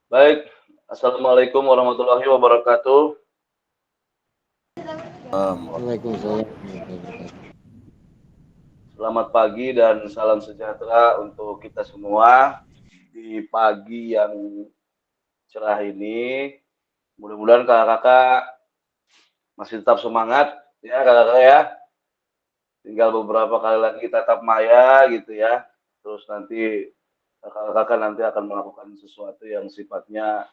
Baik, Assalamualaikum warahmatullahi wabarakatuh. Waalaikumsalam. Selamat pagi dan salam sejahtera untuk kita semua di pagi yang cerah ini. Mudah-mudahan kakak-kakak masih tetap semangat ya kakak-kakak ya. Tinggal beberapa kali lagi tatap maya gitu ya. Terus nanti kakak-kakak nanti akan melakukan sesuatu yang sifatnya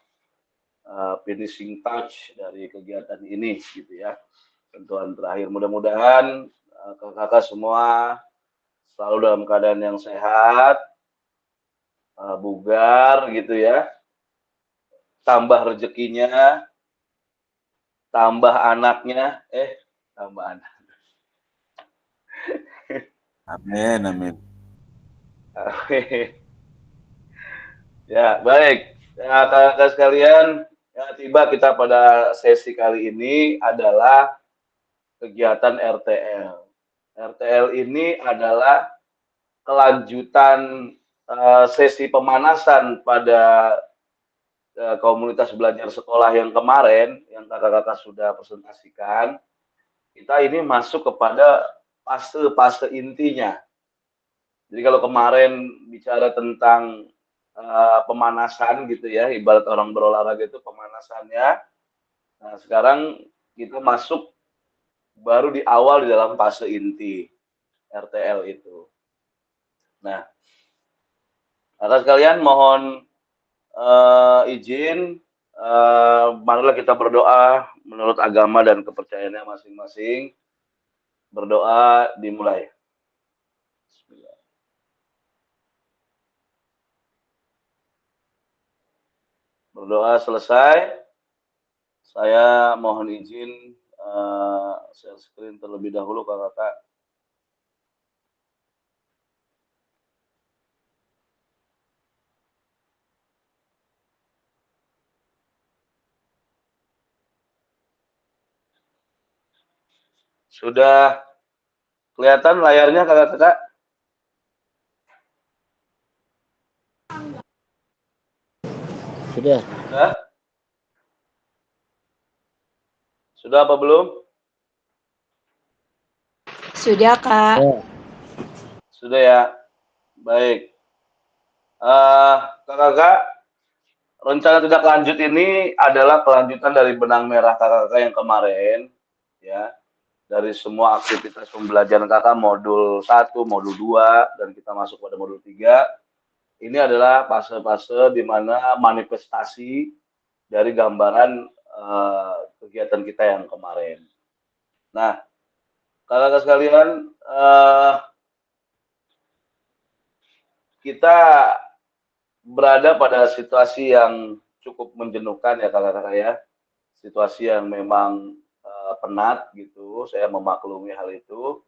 finishing touch dari kegiatan ini gitu ya. Sentuhan terakhir mudah-mudahan kakak-kakak semua selalu dalam keadaan yang sehat, bugar gitu ya, tambah rezekinya, tambah anaknya, tambah anak. Amin, amin. Ya, baik. Ya, kakak-kakak sekalian, ya, tiba kita pada sesi kali ini adalah kegiatan RTL. RTL ini adalah kelanjutan sesi pemanasan pada komunitas belajar sekolah yang kemarin, yang kakak-kakak sudah presentasikan. Kita ini masuk kepada fase-fase intinya. Jadi kalau kemarin bicara tentang pemanasan gitu ya, ibarat orang berolahraga itu pemanasannya. Nah, sekarang kita masuk baru di awal di dalam fase inti RTL itu. Nah, kakak sekalian mohon izin, marilah kita berdoa menurut agama dan kepercayaannya masing-masing. Berdoa dimulai. Bismillah. Berdoa selesai. Saya mohon izin share screen terlebih dahulu kakak-kakak. Sudah kelihatan layarnya kakak-kakak? Sudah. Sudah? Sudah apa belum? Sudah, Kak. Ya. Sudah ya. Baik. Kakak-kakak, rencana tindak lanjut ini adalah kelanjutan dari benang merah kakak-kakak yang kemarin, ya. Dari semua aktivitas pembelajaran kakak modul 1, modul 2, dan kita masuk pada modul 3. Ini adalah fase-fase di mana manifestasi dari gambaran kegiatan kita yang kemarin. Nah, kakak-kakak sekalian, kita berada pada situasi yang cukup menjenuhkan ya kakak-kakak ya. Situasi yang memang penat gitu, saya memaklumi hal itu.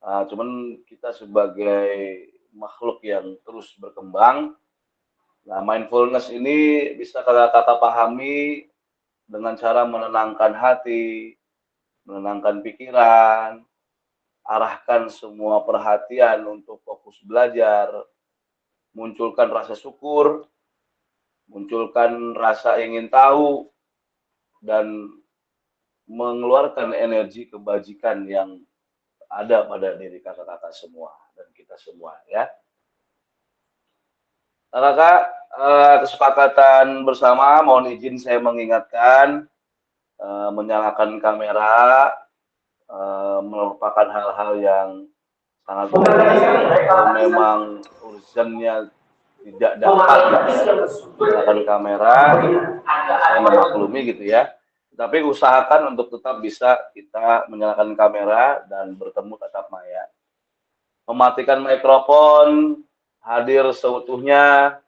Cuman kita sebagai makhluk yang terus berkembang, nah mindfulness ini bisa kakak-kakak pahami dengan cara menenangkan hati, menenangkan pikiran, arahkan semua perhatian untuk fokus belajar, munculkan rasa syukur, munculkan rasa ingin tahu, dan mengeluarkan energi kebajikan yang ada pada diri kakak-kakak semua dan kita semua ya. Kakak, kesepakatan bersama, mohon izin saya mengingatkan, menyalakan kamera merupakan hal-hal yang sangat penting. Kalau memang urgennya tidak dapat gitu ya, menyalakan kamera, saya memaklumi gitu ya. Tapi usahakan untuk tetap bisa kita menyalakan kamera dan bertemu tatap maya. Mematikan mikrofon, hadir seutuhnya,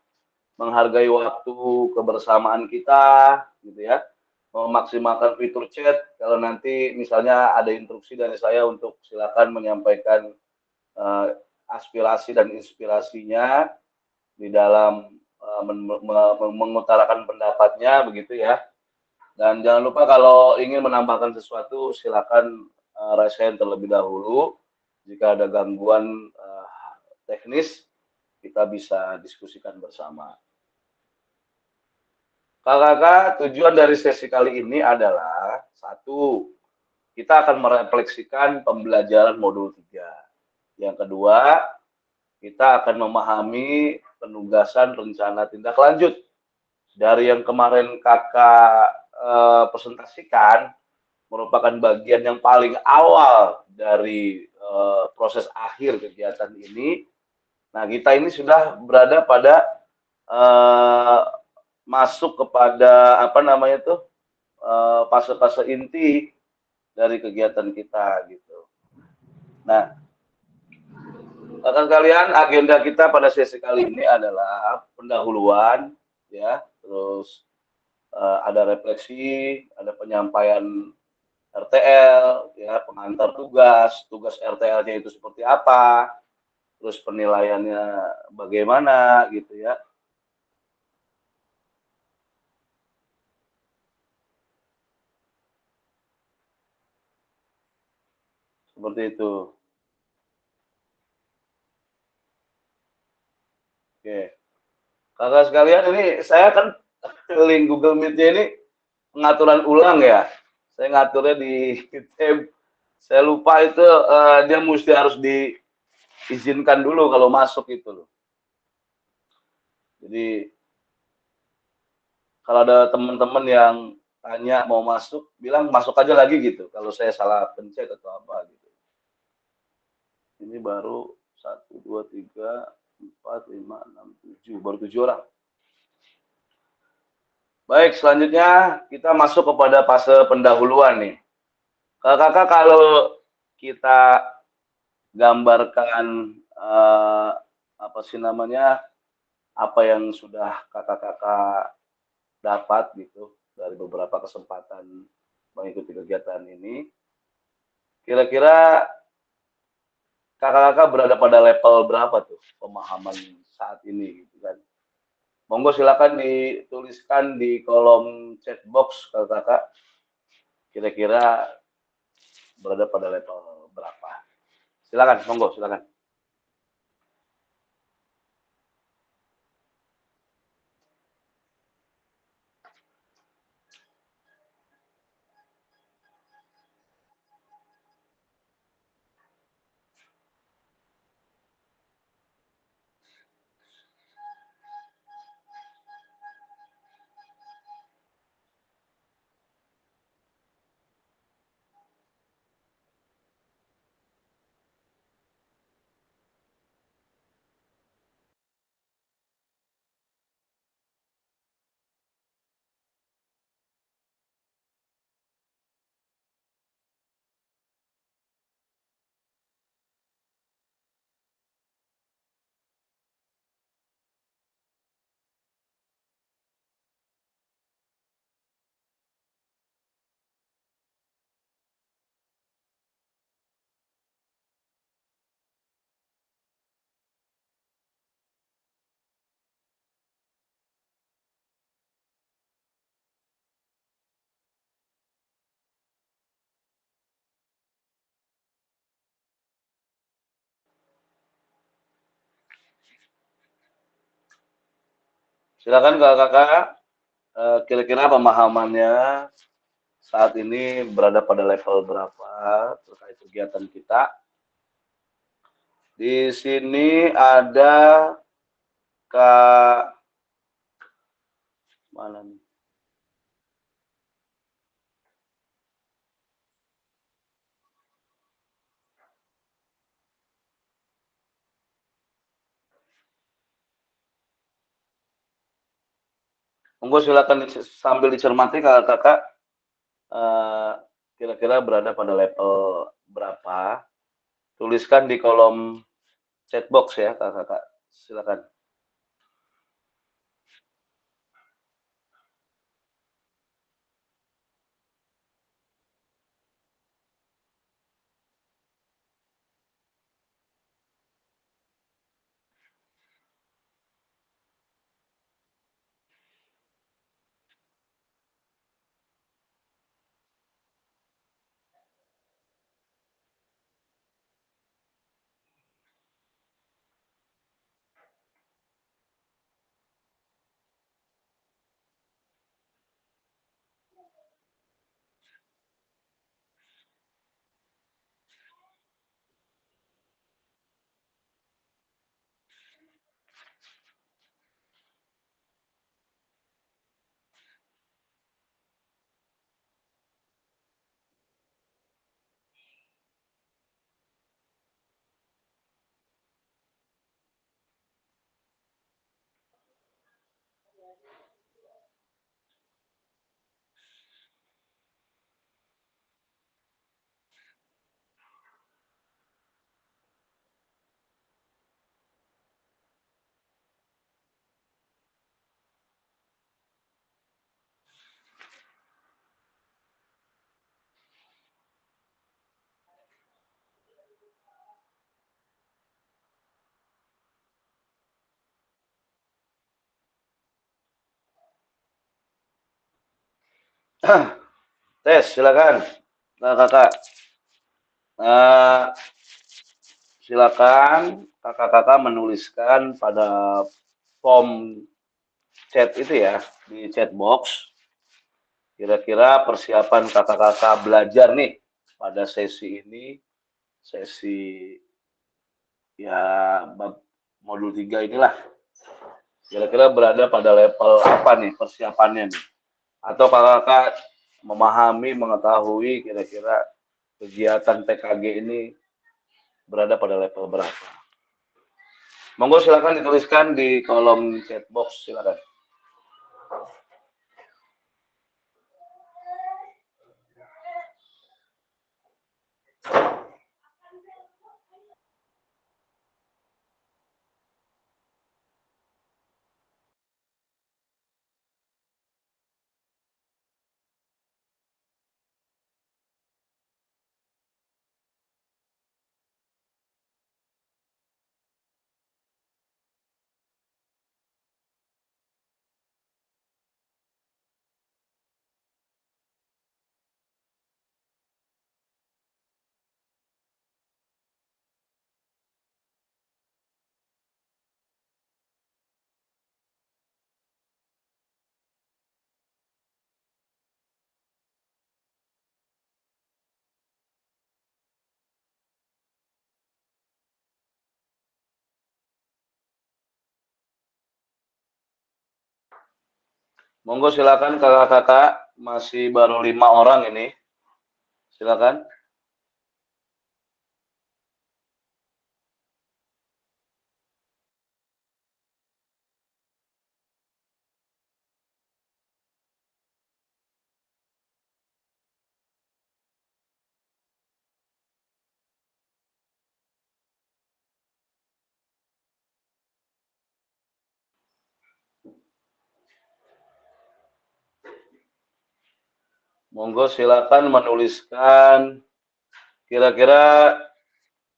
menghargai waktu kebersamaan kita, gitu ya. Memaksimalkan fitur chat. Kalau nanti misalnya ada instruksi dari saya untuk silakan menyampaikan aspirasi dan inspirasinya di dalam mengutarakan pendapatnya, begitu ya. Dan jangan lupa kalau ingin menambahkan sesuatu, silakan raise hand terlebih dahulu. Jika ada gangguan teknis, kita bisa diskusikan bersama. Kakak, tujuan dari sesi kali ini adalah satu, kita akan merefleksikan pembelajaran modul 3. Yang kedua, kita akan memahami penugasan rencana tindak lanjut dari yang kemarin kakak presentasikan, merupakan bagian yang paling awal dari proses akhir kegiatan ini. Nah, kita ini sudah berada pada eh, masuk kepada apa namanya tuh fase-fase inti dari kegiatan kita gitu. Nah, rekan kalian, agenda kita pada sesi kali ini adalah pendahuluan, ya, terus ada refleksi, ada penyampaian RTL, ya, pengantar tugas, tugas RTL-nya itu seperti apa, terus penilaiannya bagaimana, gitu ya, seperti itu. Oke, kakak sekalian, ini saya kan link Google Meet-nya ini pengaturan ulang ya. Saya ngaturnya di tab, saya lupa itu dia mesti harus diizinkan dulu kalau masuk itu loh. Jadi kalau ada teman-teman yang tanya mau masuk, bilang masuk aja lagi gitu. Kalau saya salah pencet atau apa gitu. Ini baru satu, 2, 3, 4, 5, 6, 7, baru 7 orang. Baik, selanjutnya kita masuk kepada fase pendahuluan nih. Kakak, kalau kita gambarkan apa sih namanya, apa yang sudah kakak-kakak dapat gitu dari beberapa kesempatan mengikuti kegiatan ini, kira-kira kakak-kakak berada pada level berapa tuh pemahaman saat ini gitu kan? Monggo silakan dituliskan di kolom chat box kakak-kakak, kira-kira berada pada level berapa? Silakan, monggo silakan. Silakan kakak-kakak, kira-kira pemahamannya saat ini berada pada level berapa terkait kegiatan kita. Di sini ada Kak mana nih? Monggo silakan sambil dicermati kakak-kakak, eh, kira-kira berada pada level berapa. Tuliskan di kolom chat box ya kakak-kakak. Silakan. Tes, silakan. Nah, kakak. Silakan kakak-kakak menuliskan pada form chat itu ya, di chat box. Kira-kira persiapan kakak-kakak belajar nih pada sesi ini, sesi ya modul 3 inilah. Kira-kira berada pada level apa nih persiapannya nih? Atau kakak-kakak memahami, mengetahui kira-kira kegiatan PKG ini berada pada level berapa? Monggo silakan dituliskan di kolom chat box, silakan. Monggo silakan kakak-kakak, masih baru 5 orang ini. Silakan. Monggo silakan menuliskan kira-kira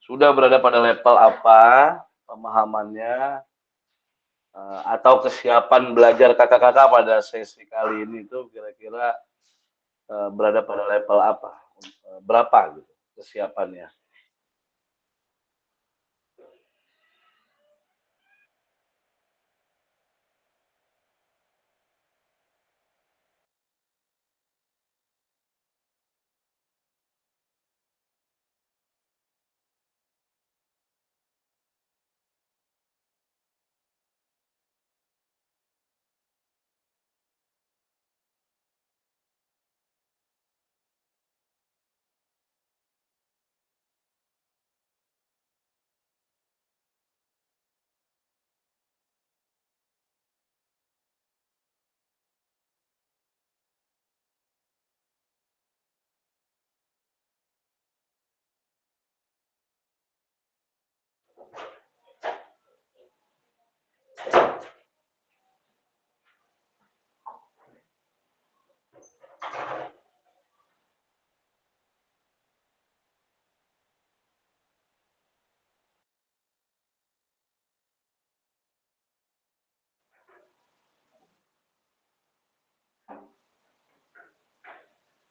sudah berada pada level apa pemahamannya atau kesiapan belajar kakak-kakak pada sesi kali ini itu kira-kira berada pada level apa? Berapa gitu kesiapannya?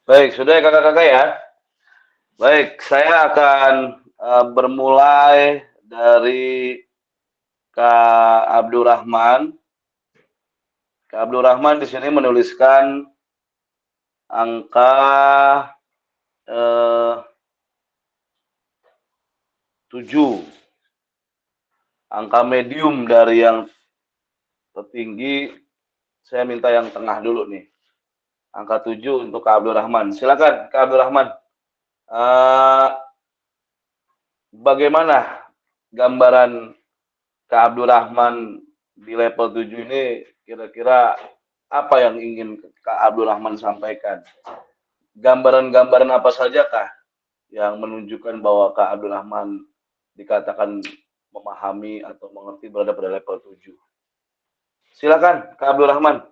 Baik, sudah ya kakak-kakak ya. Baik, saya akan bermulai dari Kak Abdurrahman. Kak Abdurrahman di sini menuliskan angka eh, 7. Angka medium dari yang tertinggi, saya minta yang tengah dulu nih. Angka 7 untuk Kak Abdurrahman. Silakan Kak Abdurrahman. Eh, Bagaimana gambaran Kak Abdurrahman di level 7 ini kira-kira apa yang ingin Kak Abdurrahman sampaikan? Gambaran-gambaran apa saja Kak yang menunjukkan bahwa Kak Abdurrahman dikatakan memahami atau mengerti berada pada level 7? Silakan Kak Abdurrahman.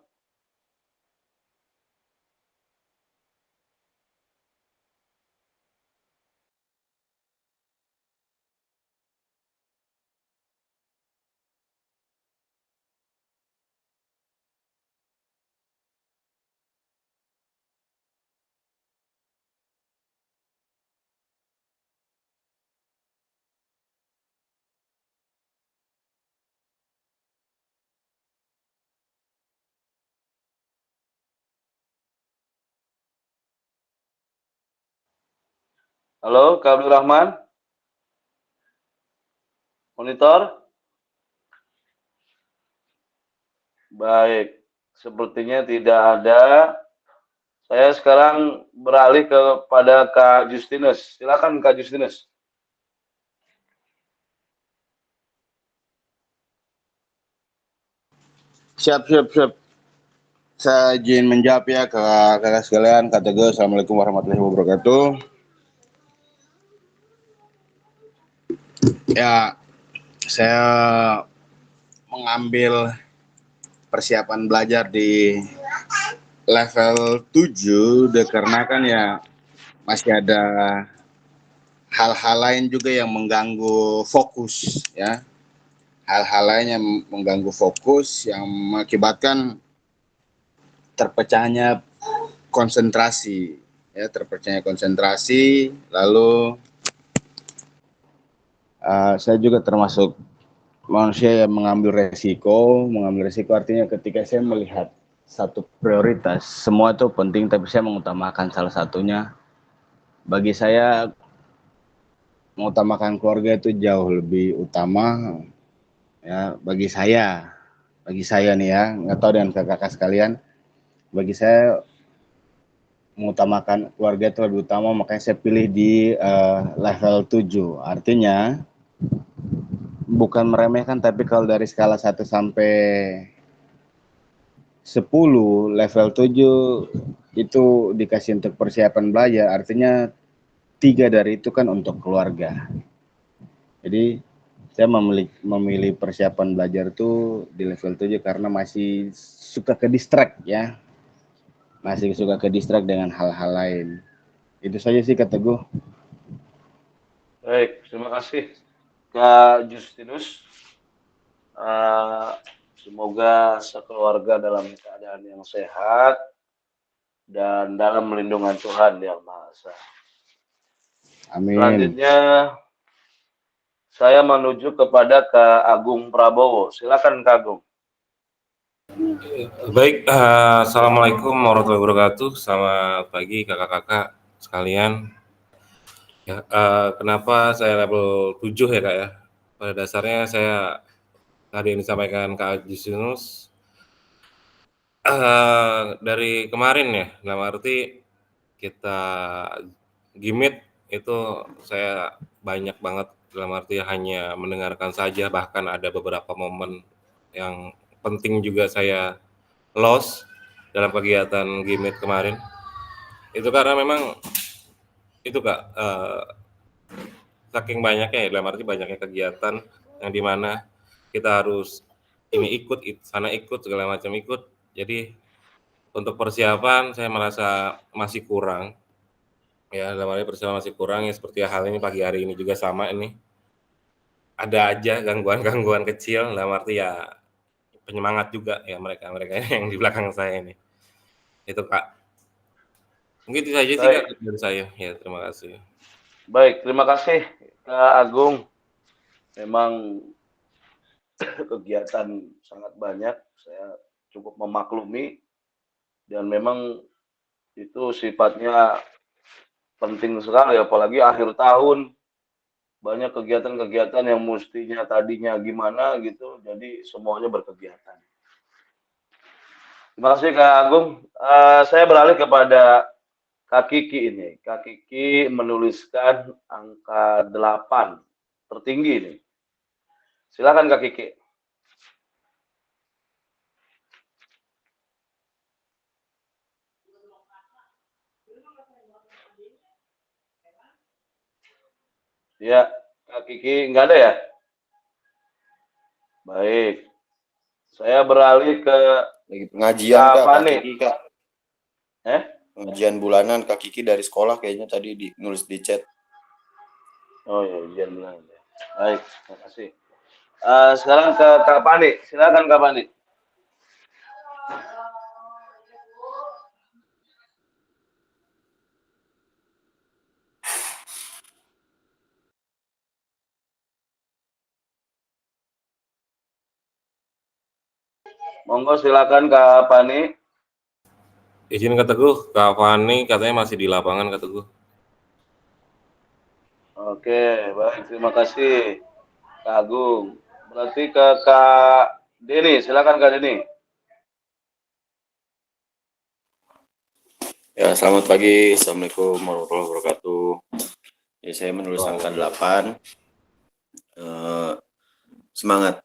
Halo, Kak Abdul Rahman? Monitor? Baik, sepertinya tidak ada. Saya sekarang beralih kepada Kak Justinus. Silakan Kak Justinus. Siap, siap, siap. Saya izin menjawab ya ke kakak sekalian. Kak Teguh, Assalamualaikum warahmatullahi wabarakatuh. Ya, saya mengambil persiapan belajar di level 7 dikarenakan ya masih ada hal-hal lain juga yang mengganggu fokus ya. Hal-hal lain yang mengganggu fokus yang mengakibatkan terpecahnya konsentrasi ya, terpecahnya konsentrasi. Lalu saya juga termasuk manusia yang mengambil resiko artinya ketika saya melihat satu prioritas, semua itu penting tapi saya mengutamakan salah satunya. Bagi saya mengutamakan keluarga itu jauh lebih utama ya, bagi saya nih ya, nggak tahu dengan kakak-kakak sekalian. Bagi saya mengutamakan keluarga itu lebih utama, makanya saya pilih di level 7. Artinya bukan meremehkan, tapi kalau dari skala 1 sampai 10, level 7 itu dikasih untuk persiapan belajar, artinya 3 dari itu kan untuk keluarga. Jadi saya memilih persiapan belajar itu di level 7 karena masih suka ke distract ya. Masih suka ke distract dengan hal-hal lain. Itu saja sih Kak Teguh. Baik, terima kasih Kak Justinus. Semoga sekeluarga dalam keadaan yang sehat dan dalam melindungan Tuhan Yang Maha Esa. Amin. Selanjutnya saya menuju kepada Kak Agung Prabowo. Silakan Kak Agung. Baik, Assalamualaikum warahmatullahi wabarakatuh. Selamat pagi kakak-kakak sekalian. Ya, kenapa saya level 7 ya Kak ya? Pada dasarnya saya tadi yang disampaikan Kak Justinus dari kemarin ya, dalam arti kita gimit itu saya banyak banget, dalam arti hanya mendengarkan saja, bahkan ada beberapa momen yang penting juga saya lost dalam kegiatan gimit kemarin. Itu karena memang itu Kak, saking banyaknya ya, dalam arti banyaknya kegiatan yang dimana kita harus ini ikut, sana ikut, segala macam ikut. Jadi untuk persiapan saya merasa masih kurang. Ya, dalam arti persiapan masih kurang ya, seperti hal ini pagi hari ini juga sama ini. Ada aja gangguan-gangguan kecil, dalam arti ya penyemangat juga ya mereka-mereka yang di belakang saya ini. Itu Kak. Mungkin itu saja sih Kak dari saya. Ya, terima kasih. Baik, terima kasih Kak Agung. Memang kegiatan sangat banyak, saya cukup memaklumi dan memang itu sifatnya penting sekali, apalagi akhir tahun banyak kegiatan-kegiatan yang mestinya tadinya gimana gitu, jadi semuanya berkegiatan. Terima kasih Kak Agung. Saya beralih kepada Kak Kiki ini. Kak Kiki menuliskan angka 8 tertinggi ini. Silakan Kak Kiki. Ya, Kak Kiki nggak ada ya? Baik. Saya beralih ke Lagi pengajian Kak Kak Fani. Kiki Kak. Pengajian bulanan Kak Kiki dari sekolah kayaknya tadi nulis di chat. Oh ya, ujian bulanan. Baik, terima kasih. Sekarang ke Kak Fani. Silakan Kak Fani. Monggo silakan Kak Fani. Izin Kak Teguh, Kak Fani katanya masih di lapangan Kak Teguh. Oke, baik. Terima kasih, Kak Agung. Berarti ke Kak Deni. Silakan Kak Deni. Ya, selamat pagi. Assalamualaikum warahmatullahi wabarakatuh. Ya, saya menulis angka 8. Semangat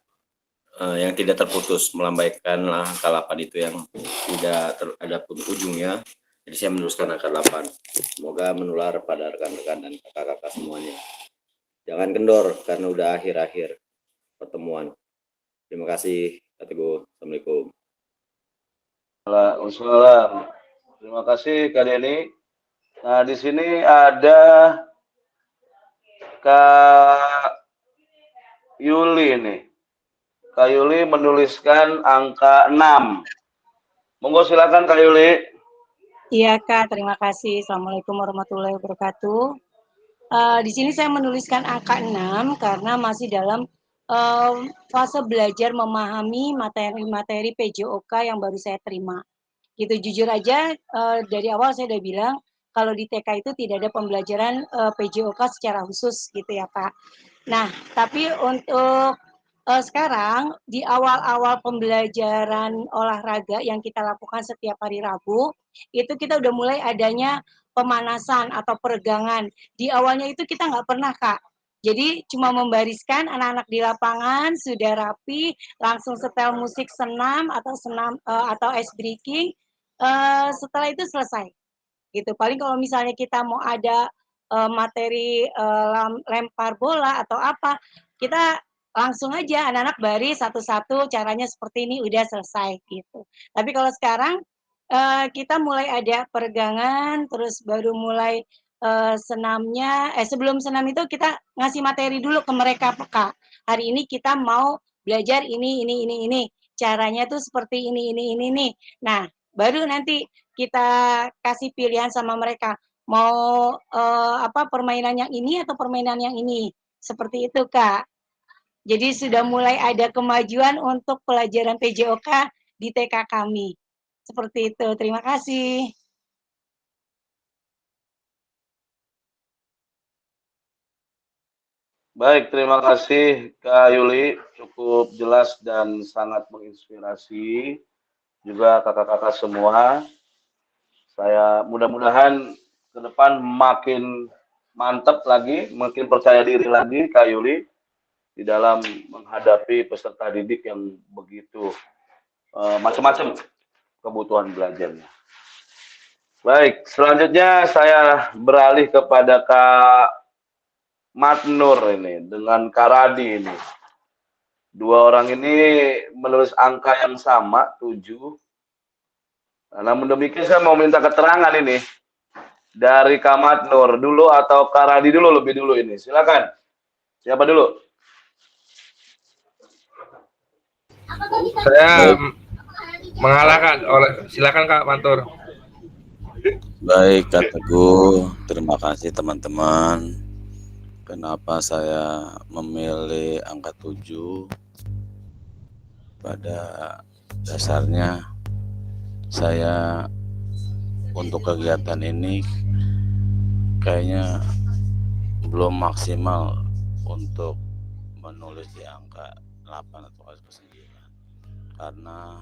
yang tidak terputus, melambaikan angka 8 itu yang tidak ada pun ujungnya. Jadi saya menuliskan angka 8. Semoga menular pada rekan-rekan dan kakak-kakak semuanya. Jangan kendor karena udah akhir-akhir pertemuan. Terima kasih, Kak Teguh. Assalamualaikum. Waalaikumsalam. Terima kasih Kak Deni. Nah, di sini ada Kak Yuli nih. Kak Yuli menuliskan angka 6. Monggo silakan Kak Yuli. Iya Kak, terima kasih. Assalamualaikum warahmatullahi wabarakatuh. Di sini saya menuliskan angka 6 karena masih dalam fase belajar memahami materi-materi PJOK yang baru saya terima. Gitu, jujur aja dari awal saya udah bilang kalau di TK itu tidak ada pembelajaran PJOK secara khusus gitu ya Kak. Nah, tapi untuk sekarang di awal-awal pembelajaran olahraga yang kita lakukan setiap hari Rabu, itu kita udah mulai adanya pemanasan atau peregangan. Di awalnya itu kita nggak pernah, Kak. Jadi cuma membariskan anak-anak di lapangan sudah rapi, langsung setel musik senam atau ice breaking. Setelah itu selesai. Gitu. Paling kalau misalnya kita mau ada materi lempar bola atau apa, kita langsung aja anak-anak baris satu-satu, caranya seperti ini udah selesai gitu. Tapi kalau sekarang kita mulai ada peregangan, terus baru mulai senamnya. Sebelum senam itu kita ngasih materi dulu ke mereka, Kak. Hari ini kita mau belajar ini. Caranya tuh seperti ini nih. Nah, baru nanti kita kasih pilihan sama mereka mau permainan yang ini atau permainan yang ini. Seperti itu, Kak. Jadi sudah mulai ada kemajuan untuk pelajaran PJOK di TK kami. Seperti itu. Terima kasih. Baik, terima kasih Kak Yuli. Cukup jelas dan sangat menginspirasi. Juga kakak-kakak semua. Saya mudah-mudahan ke depan makin mantap lagi, makin percaya diri lagi Kak Yuli di dalam menghadapi peserta didik yang begitu macam-macam kebutuhan belajarnya. Baik, selanjutnya saya beralih kepada Kak Matnur ini dengan Kak Radi ini. Dua orang ini menulis angka yang sama, 7. Namun demikian saya mau minta keterangan ini dari Kak Matnur dulu atau Kak Radi dulu lebih dulu ini. Silakan. Siapa dulu? Saya mengalahkan oleh silakan Kak Mantur. Baik Kak Teguh, terima kasih teman-teman. Kenapa saya memilih angka 7? Pada dasarnya saya untuk kegiatan ini kayaknya belum maksimal untuk menulis di angka 8 atau 9. Karena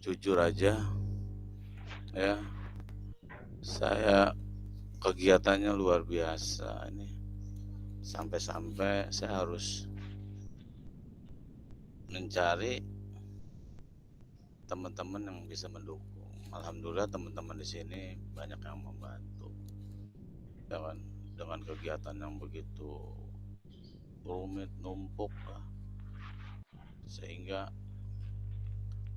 jujur aja ya, saya kegiatannya luar biasa ini, sampai-sampai saya harus mencari teman-teman yang bisa mendukung. Alhamdulillah teman-teman di sini banyak yang membantu dengan kegiatan yang begitu rumit, numpuk lah, sehingga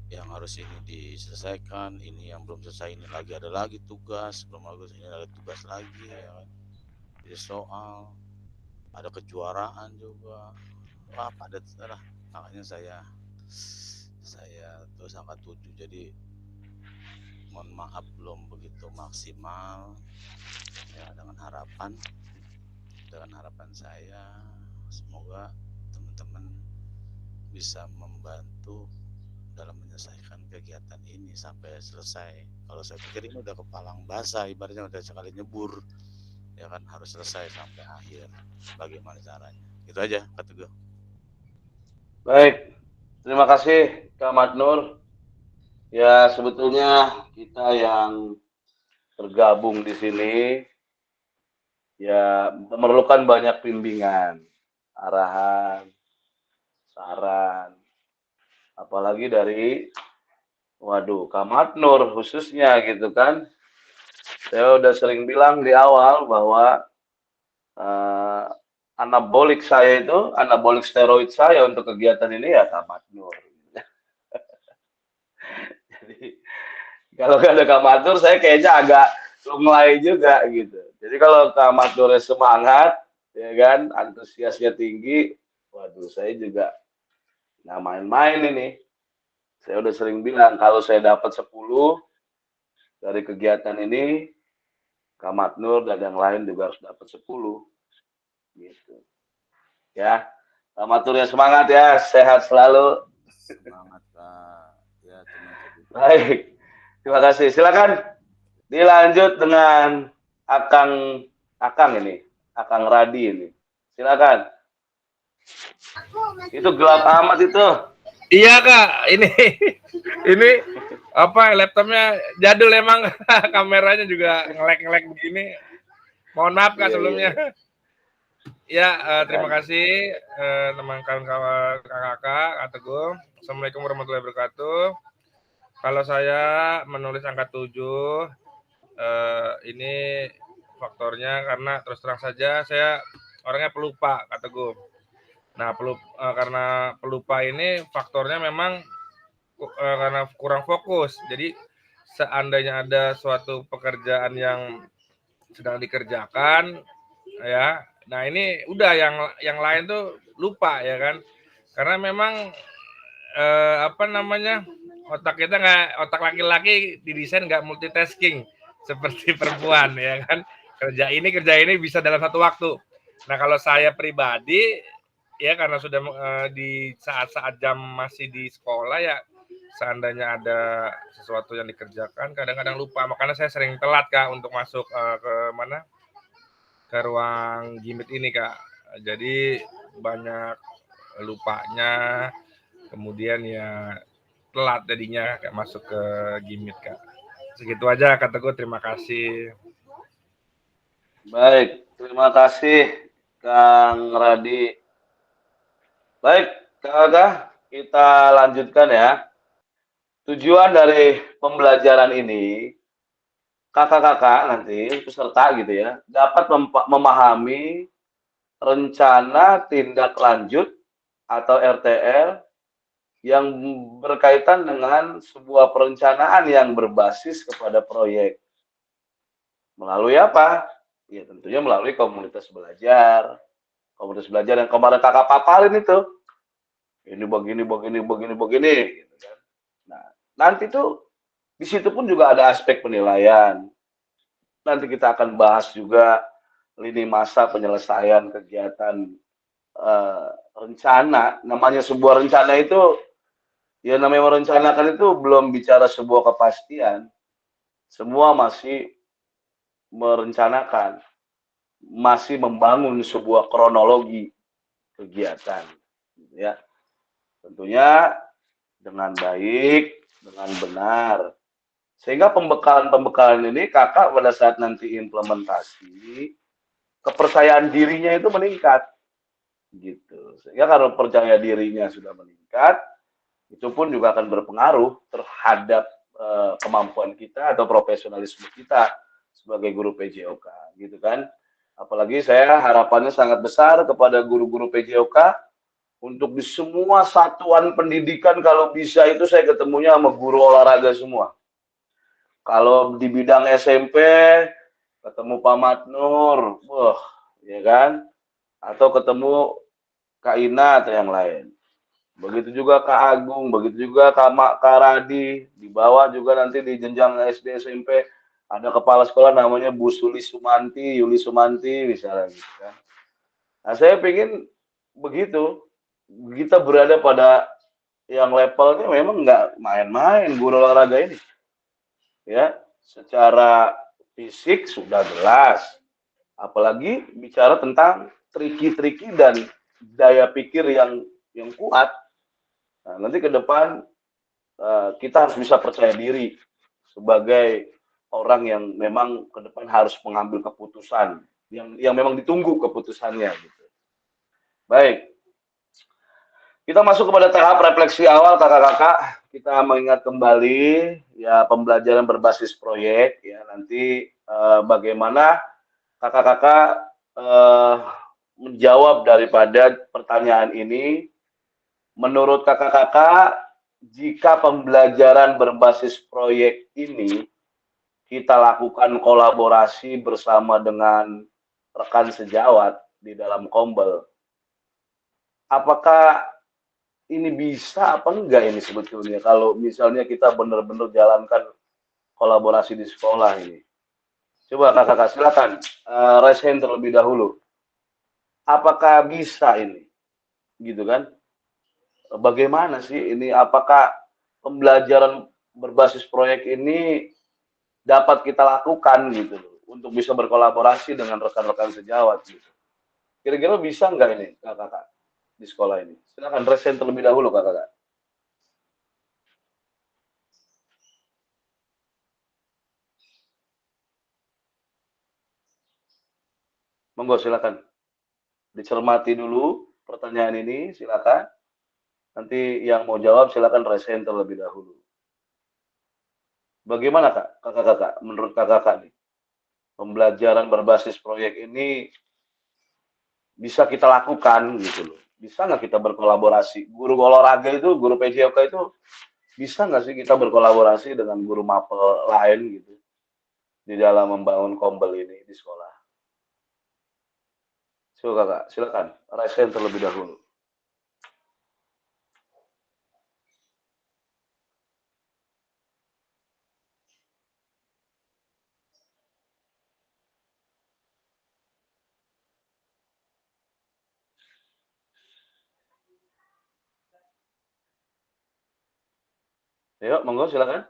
yang harus ini diselesaikan, ini yang belum selesai, ini lagi ada lagi tugas, belum bagus ini ada tugas lagi ya kan. Jadi soal ada kejuaraan juga, wah padat lah. Makanya saya terus angka 7. Jadi mohon maaf belum begitu maksimal ya, dengan harapan saya semoga teman-teman bisa membantu dalam menyelesaikan kegiatan ini sampai selesai. Kalau saya pikir ini udah kepalang basah, ibaratnya udah sekali nyebur ya kan, harus selesai sampai akhir. Bagaimana caranya? Itu aja kata gue. Baik, terima kasih Kak Matnur. Ya, sebetulnya kita yang tergabung di sini ya memerlukan banyak bimbingan, arahan, saran, apalagi dari waduh Kak Matnur khususnya gitu kan. Saya udah sering bilang di awal bahwa eh, anabolik steroid saya untuk kegiatan ini ya Kak Matnur. Jadi kalau nggak ada Kak Matnur, saya kayaknya agak lunglai juga gitu. Jadi kalau Kak Matnurnya semangat, ya kan, antusiasnya tinggi, waduh saya juga nggak main-main ini. Saya udah sering bilang, kalau saya dapat 10 dari kegiatan ini, Kak Matnur dan yang lain juga harus dapat 10. Gitu. Ya, Kak Matnur ya semangat ya, sehat selalu. Semangat Kak. Ya, cuma itu. Baik, terima kasih. Silakan dilanjut dengan Akang ini, Akang Radi ini. Silakan. Itu gelap amat itu. Iya Kak, ini apa laptopnya jadul emang kameranya juga ngelek-ngelek begini. Mohon maaf Kak sebelumnya. Ya, terima kasih teman kawan-kawan kakak, Kak Teguh. Assalamualaikum warahmatullahi wabarakatuh. Kalau saya menulis angka 7, ini faktornya karena terus terang saja saya orangnya pelupa, Kak Teguh. Nah, karena pelupa ini faktornya memang karena kurang fokus. Jadi seandainya ada suatu pekerjaan yang sedang dikerjakan, ya, nah ini udah yang lain tuh lupa ya kan, karena memang otak kita otak laki-laki didesain nggak multitasking seperti perempuan ya kan, kerja ini bisa dalam satu waktu. Nah kalau saya pribadi ya karena sudah di saat-saat jam masih di sekolah ya, seandainya ada sesuatu yang dikerjakan kadang-kadang lupa, makanya saya sering telat Kak untuk masuk ke ruang gimit ini Kak. Jadi banyak lupanya, kemudian ya telat jadinya kayak masuk ke gimit Kak. Segitu aja Kak Teguh, terima kasih. Baik, terima kasih Kang Radi. Baik, Kakak, kita lanjutkan ya. Tujuan dari pembelajaran ini, kakak-kakak nanti peserta gitu ya, dapat memahami rencana tindak lanjut atau RTL yang berkaitan dengan sebuah perencanaan yang berbasis kepada proyek. Melalui apa? Ya tentunya melalui komunitas belajar. Komunitas belajar yang kemarin kakak paparin itu. Ini begini, gitu kan. Nah, nanti tuh di situ pun juga ada aspek penilaian. Nanti kita akan bahas juga lini masa penyelesaian kegiatan rencana. Namanya sebuah rencana itu, ya namanya merencanakan itu belum bicara sebuah kepastian. Semua masih merencanakan, masih membangun sebuah kronologi kegiatan. Ya, tentunya dengan baik, dengan benar. Sehingga pembekalan ini kakak pada saat nanti implementasi, kepercayaan dirinya itu meningkat. Gitu. Sehingga kalau percaya dirinya sudah meningkat, itu pun juga akan berpengaruh terhadap kemampuan kita atau profesionalisme kita sebagai guru PJOK, gitu kan. Apalagi saya harapannya sangat besar kepada guru-guru PJOK untuk di semua satuan pendidikan kalau bisa itu saya ketemunya sama guru olahraga semua. Kalau di bidang SMP ketemu Pak Matnur, wah, ya kan? Atau ketemu Kak Ina atau yang lain. Begitu juga Kak Agung, begitu juga Kak Radi. Di bawah juga nanti di jenjang SD SMP ada kepala sekolah namanya Bu Yuli Sumanti misalnya gitu kan. Nah, saya ingin begitu. Kita berada pada yang levelnya memang nggak main-main guru olahraga ini. Ya, secara fisik sudah jelas. Apalagi bicara tentang triki-triki dan daya pikir yang kuat. Nah, nanti ke depan kita harus bisa percaya diri sebagai orang yang memang ke depan harus mengambil keputusan yang memang ditunggu keputusannya gitu. Baik, kita masuk kepada tahap refleksi awal kakak-kakak. Kita mengingat kembali ya pembelajaran berbasis proyek ya nanti bagaimana kakak-kakak menjawab daripada pertanyaan ini. Menurut kakak-kakak, jika pembelajaran berbasis proyek ini kita lakukan kolaborasi bersama dengan rekan sejawat di dalam Kombel, apakah ini bisa apa enggak ini sebetulnya kalau misalnya kita benar-benar jalankan kolaborasi di sekolah ini? Coba kakak-kakak silakan raise hand terlebih dahulu. Apakah bisa ini? Gitu kan? Bagaimana sih ini? Apakah pembelajaran berbasis proyek ini dapat kita lakukan gitu loh, untuk bisa berkolaborasi dengan rekan-rekan sejawat gitu. Kira-kira bisa nggak ini kakak-kakak di sekolah ini? Silakan resen terlebih dahulu kakak-kakak. Monggo silakan dicermati dulu pertanyaan ini, silakan. Nanti yang mau jawab silakan resen terlebih dahulu. Bagaimana kak, kakak-kakak? Menurut kakak-kakak nih, pembelajaran berbasis proyek ini bisa kita lakukan gitu loh. Bisa nggak kita berkolaborasi? Guru olahraga itu, guru PJOK itu bisa nggak sih kita berkolaborasi dengan guru mapel lain gitu di dalam membangun Kombel ini di sekolah? Coba kakak, silakan raise terlebih dahulu. Yuk, monggo silakan.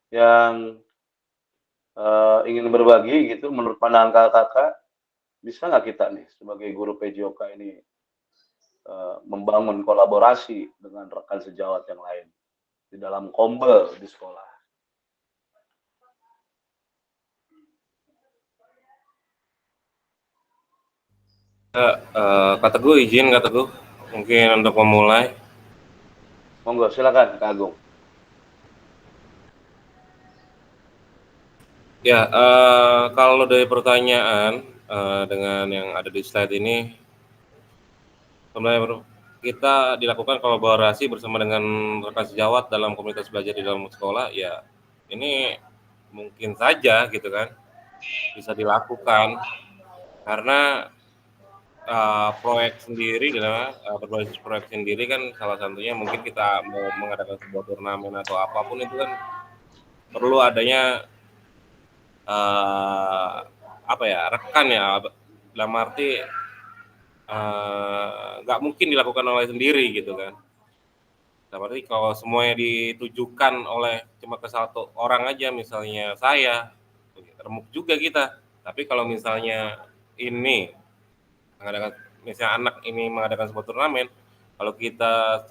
Yang ingin berbagi gitu, menurut pandangan kakak-kakak, bisa nggak kita nih sebagai guru PJOK ini membangun kolaborasi dengan rekan sejawat yang lain di dalam Kombel di sekolah? Kak Teguh izin Kak Teguh mungkin untuk memulai. Monggo silakan Kak Agung. Ya, kalau dari pertanyaan dengan yang ada di slide ini, sebenarnya kita dilakukan kolaborasi bersama dengan rekan sejawat dalam komunitas belajar di dalam sekolah. Ya, ini mungkin saja gitu kan bisa dilakukan karena proyek sendiri berbasis proyek sendiri kan salah satunya mungkin kita mau mengadakan sebuah turnamen atau apapun itu kan perlu adanya apa ya, rekan ya, dalam arti nggak mungkin dilakukan oleh sendiri gitu kan. Berarti kalau semuanya ditujukan oleh cuma ke satu orang aja, misalnya saya, remuk juga kita. Tapi kalau misalnya ini mengadakan, misalnya anak ini mengadakan sebuah turnamen, kalau kita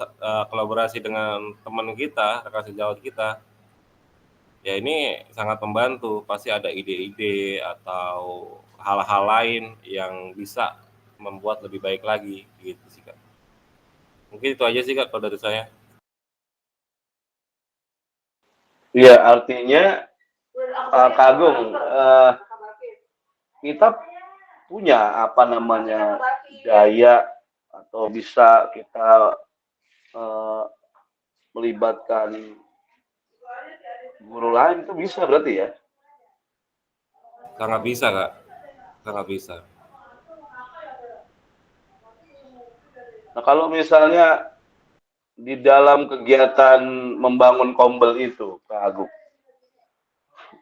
kolaborasi dengan teman kita, rekan sejawat kita, ya ini sangat membantu. Pasti ada ide-ide atau hal-hal lain yang bisa membuat lebih baik lagi gitu sih Kak. Mungkin itu aja sih Kak kalau dari saya. Iya, artinya Kak Agung, kita punya apa namanya daya atau bisa kita melibatkan guru lain, itu bisa berarti ya? Sangat bisa Kak, sangat bisa. Nah kalau misalnya di dalam kegiatan membangun Kombel itu Kak Agung,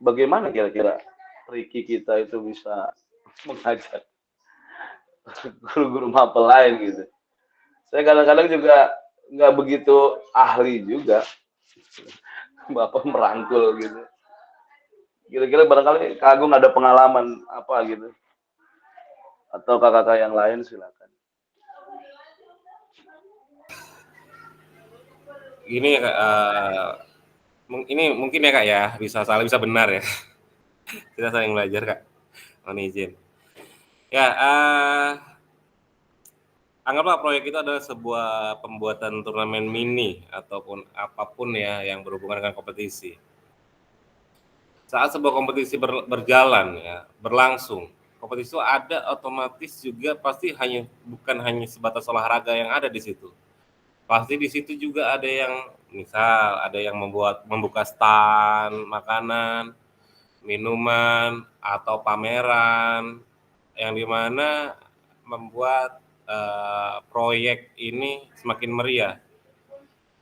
bagaimana kira-kira Riki kita itu bisa mengajak guru-guru mapel lain gitu? Saya kadang-kadang juga nggak begitu ahli juga, Bapak merangkul gitu. Kira-kira barangkali Kak Agung ada pengalaman apa gitu, atau kakak-kakak yang lain silakan. Ini ya Kak, ini mungkin ya Kak ya, bisa salah bisa benar ya. Kita saling belajar Kak, mohon izin. Ya, anggaplah proyek itu adalah sebuah pembuatan turnamen mini ataupun apapun ya yang berhubungan dengan kompetisi. Saat sebuah kompetisi berjalan ya, berlangsung, kompetisi itu ada otomatis juga pasti bukan hanya sebatas olahraga yang ada di situ. Pasti di situ juga ada yang misal ada yang membuka stand makanan, minuman atau pameran yang dimana membuat proyek ini semakin meriah.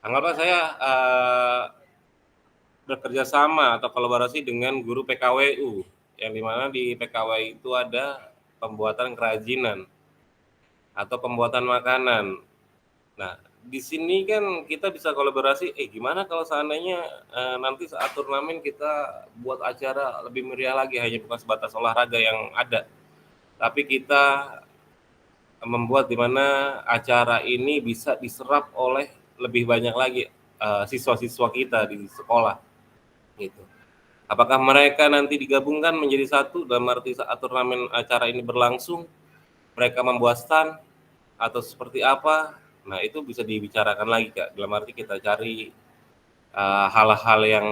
Anggaplah saya bekerja sama atau kolaborasi dengan guru PKWU, yang dimana di PKWU itu ada pembuatan kerajinan atau pembuatan makanan. Nah, di sini kan kita bisa kolaborasi, gimana kalau seandainya nanti saat turnamen kita buat acara lebih meriah lagi, hanya bukan sebatas olahraga yang ada, tapi kita membuat di mana acara ini bisa diserap oleh lebih banyak lagi siswa-siswa kita di sekolah gitu. Apakah mereka nanti digabungkan menjadi satu dalam arti saat turnamen acara ini berlangsung, mereka membuat stand atau seperti apa? Nah, itu bisa dibicarakan lagi Kak. Dalam arti kita cari hal-hal yang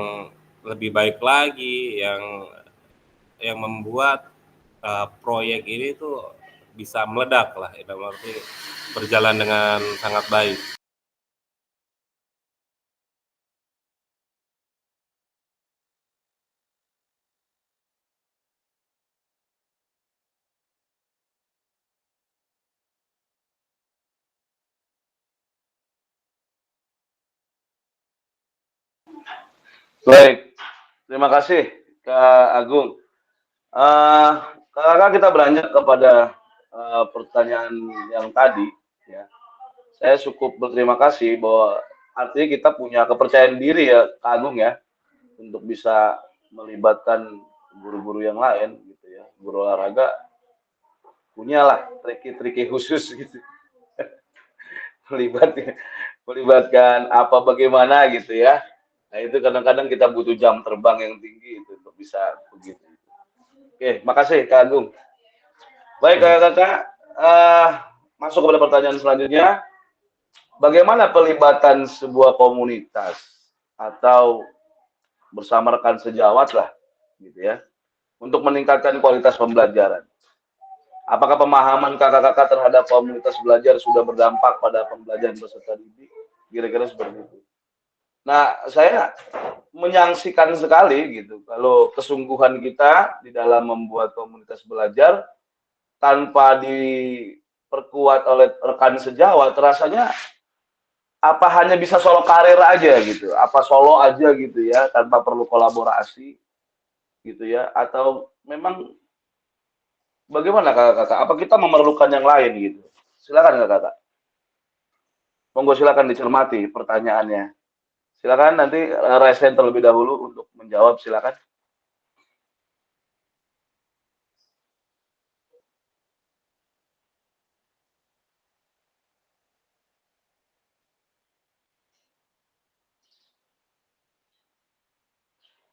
lebih baik lagi, yang membuat proyek ini tuh bisa meledak lah, dalam arti berjalan dengan sangat baik. Baik, terima kasih Kak Agung. Kakak kita beranjak kepada pertanyaan yang tadi, ya. Saya cukup berterima kasih bahwa artinya kita punya kepercayaan diri ya Kak Agung ya, untuk bisa melibatkan guru-guru yang lain gitu ya. Guru olahraga punyalah triki-triki khusus gitu. Melibatkan apa bagaimana gitu ya. Nah itu kadang-kadang kita butuh jam terbang yang tinggi itu untuk bisa begitu. Oke, makasih Kak Agung. Baik kakak-kakak, masuk kepada pertanyaan selanjutnya. Bagaimana pelibatan sebuah komunitas atau bersama rekan sejawat lah, gitu ya, untuk meningkatkan kualitas pembelajaran? Apakah pemahaman kakak-kakak terhadap komunitas belajar sudah berdampak pada pembelajaran peserta didik? Kira-kira seperti itu. Nah, saya menyaksikan sekali gitu, kalau kesungguhan kita di dalam membuat komunitas belajar tanpa diperkuat oleh rekan sejawat, rasanya apa hanya bisa solo karir aja gitu, apa solo aja gitu ya, tanpa perlu kolaborasi gitu ya, atau memang bagaimana kakak-kakak? Apa kita memerlukan yang lain gitu? Silakan kakak-kakak. Monggo silakan dicermati pertanyaannya. Silakan nanti Resen terlebih dahulu untuk menjawab, silakan.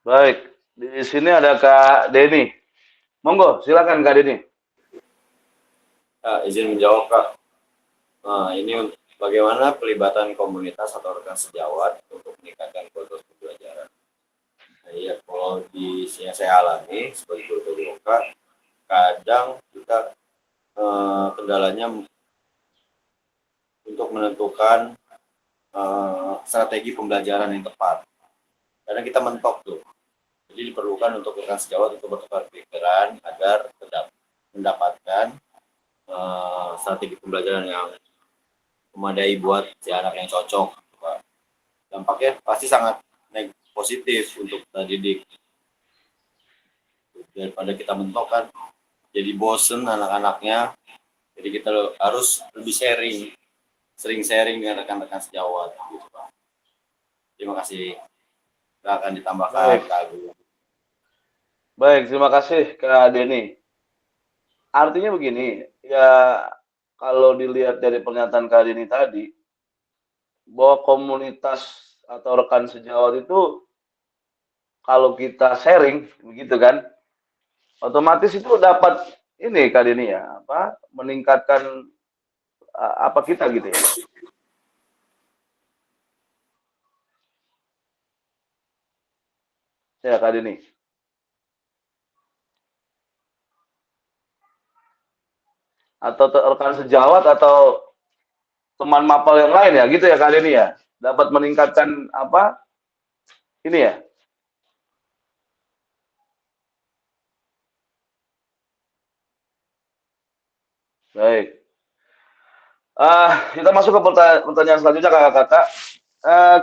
Baik, di sini ada Kak Denny. Monggo, silakan Kak Denny. Izin menjawab Kak. Nah, ini bagaimana pelibatan komunitas atau rekan sejawat untuk meningkatkan kualitas pembelajaran. Nah, iya, kalau yang saya alami sebagai guru Kak, kadang kita kendalanya untuk menentukan strategi pembelajaran yang tepat. Karena kita mentok tuh. Jadi diperlukan untuk rekan sejawat untuk bertukar pikiran agar tetap mendapatkan strategi pembelajaran yang memadai buat si anak yang cocok. Dampaknya pasti sangat positif untuk kita didik. Daripada kita mentok kan, jadi bosen anak-anaknya. Jadi kita harus lebih sering sharing dengan rekan-rekan sejawat. Gitu, Pak. Terima kasih. Kita akan ditambahkan Kak Agung. Baik, terima kasih Kak Denny. Artinya begini, ya kalau dilihat dari pernyataan Kak Denny tadi, bahwa komunitas atau rekan sejawat itu kalau kita sharing begitu kan, otomatis itu dapat ini Kak Denny ya, apa meningkatkan apa kita gitu ya. Ya Kak Denny. Atau rekan sejawat atau teman mapel yang lain ya gitu ya Kak Denny ya. Dapat meningkatkan apa ini ya. Baik. Kita masuk ke pertanyaan selanjutnya kakak-kakak.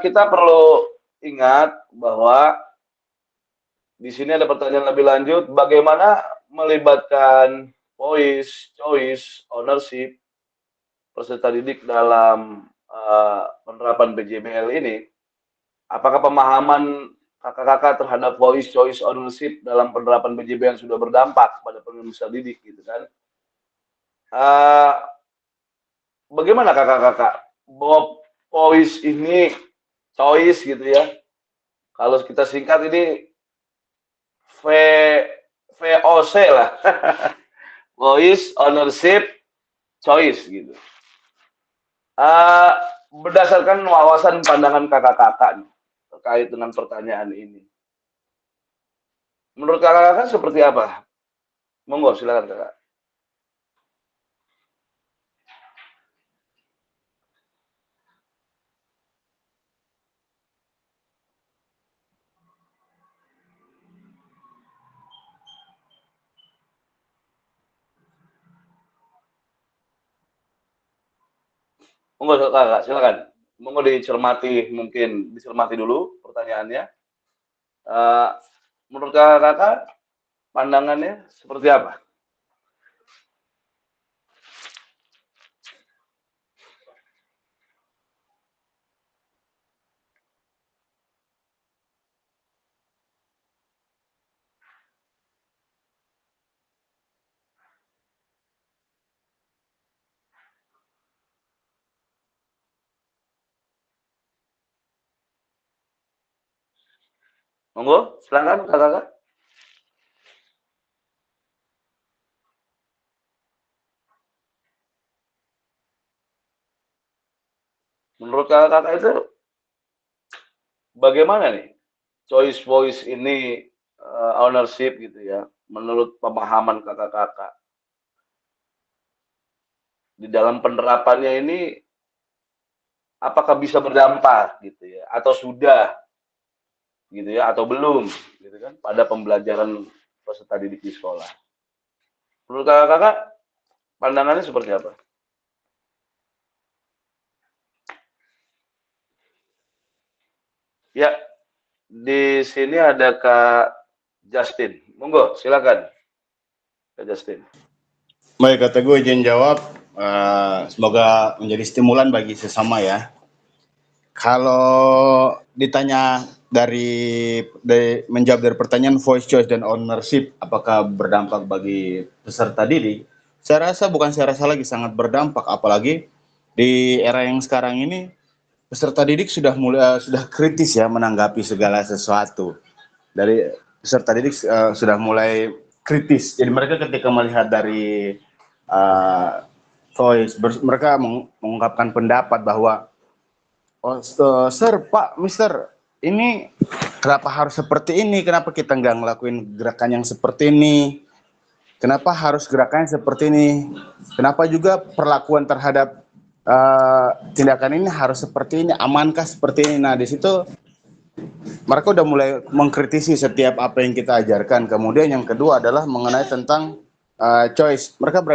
Kita perlu ingat bahwa di sini ada pertanyaan lebih lanjut, bagaimana melibatkan voice, choice, ownership, peserta didik dalam penerapan BJBL ini. Apakah pemahaman kakak-kakak terhadap voice, choice, ownership dalam penerapan BJBL sudah berdampak pada peserta didik gitu kan? Bagaimana kakak-kakak? Bahwa voice ini choice gitu ya. Kalau kita singkat ini V VOC lah. Voice, ownership, choice gitu. Berdasarkan wawasan pandangan kakak-kakak terkait dengan pertanyaan ini. Menurut kakak-kakak seperti apa? Monggo silakan kakak. Monggo kakak, silakan. Monggo dicermati, mungkin dicermati dulu pertanyaannya. Menurut kakak-kakak pandangannya seperti apa? Monggo, silakan kakak-kakak. Menurut kakak-kakak itu bagaimana nih choice voice ini ownership gitu ya, menurut pemahaman kakak-kakak di dalam penerapannya ini apakah bisa berdampak gitu ya, atau sudah gitu ya, atau belum gitu kan pada pembelajaran peserta didik di sekolah. Menurut kakak-kakak pandangannya seperti apa? Ya, di sini ada Kak Justin. Monggo, silakan Kak Justin. Baik, kata gue izin jawab. Semoga menjadi stimulan bagi sesama ya. Kalau ditanya dari menjawab dari pertanyaan voice choice dan ownership, apakah berdampak bagi peserta didik? Saya rasa lagi sangat berdampak, apalagi di era yang sekarang ini peserta didik sudah kritis ya menanggapi segala sesuatu. Dari peserta didik sudah mulai kritis. Jadi mereka ketika melihat dari voice, mereka mengungkapkan pendapat bahwa sir, Pak, Mister, ini kenapa harus seperti ini? Kenapa kita nggak ngelakuin gerakan yang seperti ini? Kenapa harus gerakannya seperti ini? Kenapa juga perlakuan terhadap tindakan ini harus seperti ini? Amankah seperti ini? Nah, di situ mereka udah mulai mengkritisi setiap apa yang kita ajarkan. Kemudian yang kedua adalah mengenai tentang choice. Mereka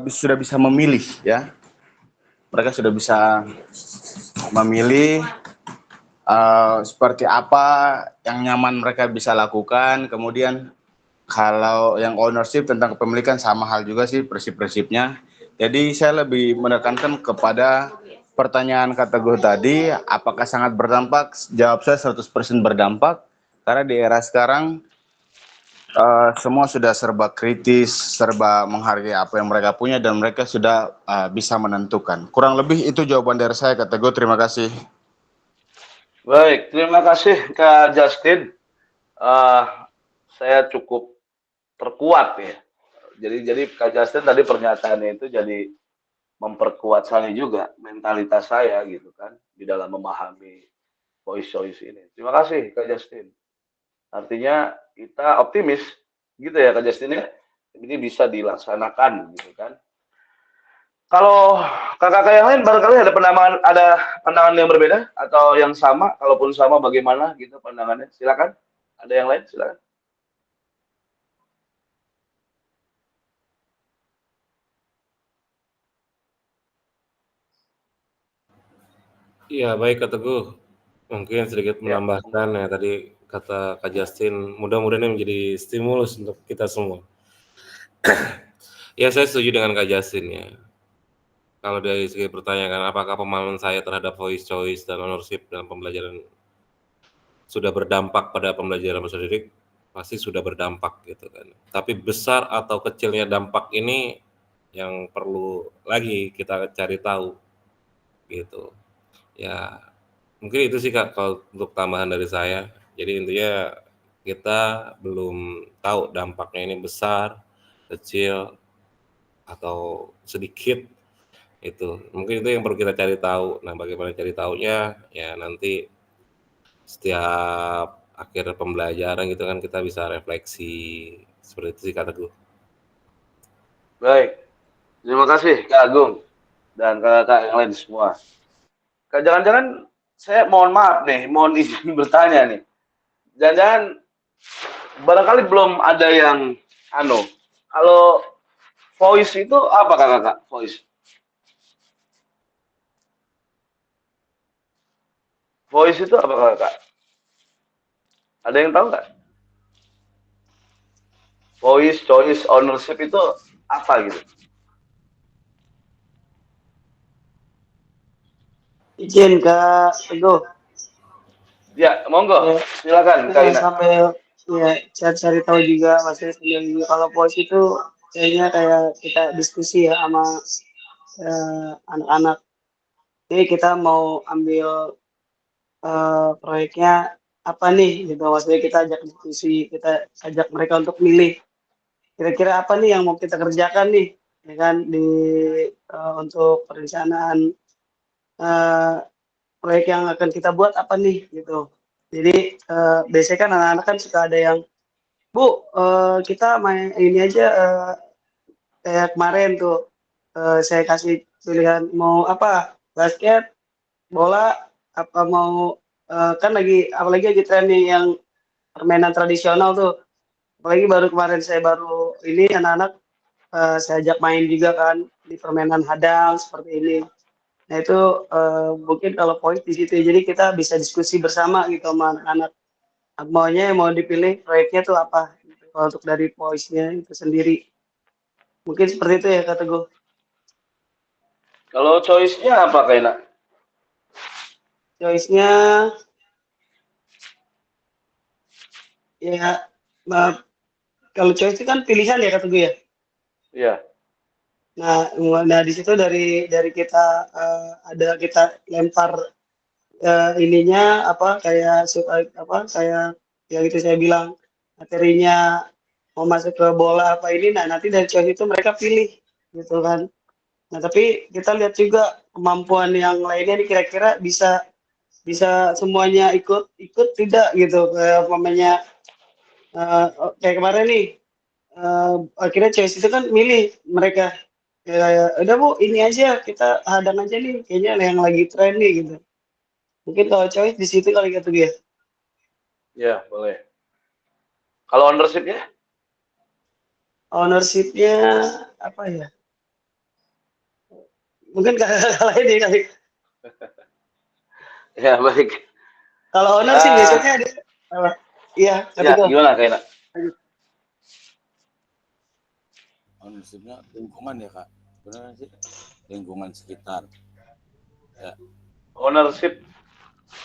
sudah bisa memilih ya. Mereka sudah bisa memilih seperti apa yang nyaman mereka bisa lakukan. Kemudian kalau yang ownership tentang kepemilikan sama hal juga sih prinsip-prinsipnya. Jadi saya lebih menekankan kepada pertanyaan kategori tadi, apakah sangat berdampak? Jawab saya 100% berdampak. Karena di era sekarang Semua sudah serba kritis, serba menghargai apa yang mereka punya, dan mereka sudah bisa menentukan. Kurang lebih itu jawaban dari saya, Kak Teguh. Terima kasih. Baik, terima kasih Kak Justin. Eh, saya cukup terkuat ya. Jadi Kak Justin tadi pernyataannya itu jadi memperkuat saya juga, mentalitas saya gitu kan, di dalam memahami voice choice ini. Terima kasih Kak Justin. Artinya kita optimis gitu ya Kak Justin ya. Ini bisa dilaksanakan gitu kan. Kalau kakak-kakak yang lain barangkali ada pandangan yang berbeda atau yang sama, kalaupun sama bagaimana gitu pandangannya. Silakan. Ada yang lain? Silakan. Iya, baik Kak Teguh. Mungkin sedikit Ya. menambahkan ya tadi kata Kak Justin, mudah-mudahan ini menjadi stimulus untuk kita semua. Ya, saya setuju dengan Kak Justin ya. Kalau dari segi pertanyaan, apakah pemahaman saya terhadap voice choice dan ownership dalam pembelajaran sudah berdampak pada pembelajaran bahasa didik? Pasti sudah berdampak gitu kan. Tapi besar atau kecilnya dampak ini yang perlu lagi kita cari tahu gitu. Ya, mungkin itu sih Kak kalau untuk tambahan dari saya. Jadi intinya kita belum tahu dampaknya ini besar, kecil, atau sedikit itu. Mungkin itu yang perlu kita cari tahu. Nah, bagaimana cari tahunya? Ya nanti setiap akhir pembelajaran gitu kan kita bisa refleksi seperti itu sih Kak Teguh. Baik. Terima kasih Kak Agung dan kakak-kakak yang lain semua. Kak, jangan-jangan saya mohon maaf nih, mohon izin bertanya nih. Jangan-jangan barangkali belum ada yang kalau voice itu apa kakak-kakak? Voice. Voice itu apa kakak? Ada yang tahu nggak? Voice, choice, ownership itu apa gitu? Izin Kak Teguh. Ya, monggo. Ya, Silakan Kak Ina. sampai ya cari tahu juga maksudnya juga kalau voice itu kayaknya kayak kita diskusi ya sama anak-anak. Jadi kita mau ambil proyeknya apa nih gitu, maksudnya kita ajak diskusi, kita ajak mereka untuk milih kira-kira apa nih yang mau kita kerjakan nih, ya kan di untuk perencanaan proyek yang akan kita buat apa nih gitu. Jadi biasanya kan anak-anak kan suka ada yang, Bu, kita main ini aja kayak kemarin tuh saya kasih pilihan mau apa, basket, bola, apa mau kan apalagi lagi tren nih yang permainan tradisional tuh. Apalagi baru kemarin saya baru ini anak-anak saya ajak main juga kan di permainan hadang seperti ini. Nah itu mungkin kalau poin di situ, jadi kita bisa diskusi bersama gitu sama anak-anak. Maunya yang mau dipilih proyeknya tuh apa? Gitu. Kalau untuk dari voice-nya itu sendiri. Mungkin seperti itu ya Kak Teguh. Kalau choice-nya apa Kak Ina? Choice-nya ya kalau choice itu kan pilihan ya Kak Teguh ya. Iya. Nah di situ dari kita ada kita lempar ininya apa kayak kayak yang itu saya bilang materinya mau masuk ke bola apa ini, nah nanti dari choice itu mereka pilih gitu kan. Nah tapi kita lihat juga kemampuan yang lainnya nih kira-kira bisa semuanya ikut tidak gitu, kayak umpamanya kayak kemarin nih akhirnya choice itu kan milih mereka ya udah Bu ini aja kita hadang aja nih kayaknya yang lagi tren nih gitu. Mungkin kalau choice di situ kali gitu dia. Ya, boleh. Kalau ownership-nya? Ownership-nya apa ya? Mungkin kakak lain ya kali. Ya, baik. Kalau owner sih biasanya ada iya, Ya, gimana Kak Ina? Ownership-nya lingkungan ya Kak, benar sih, lingkungan sekitar ya. Ownership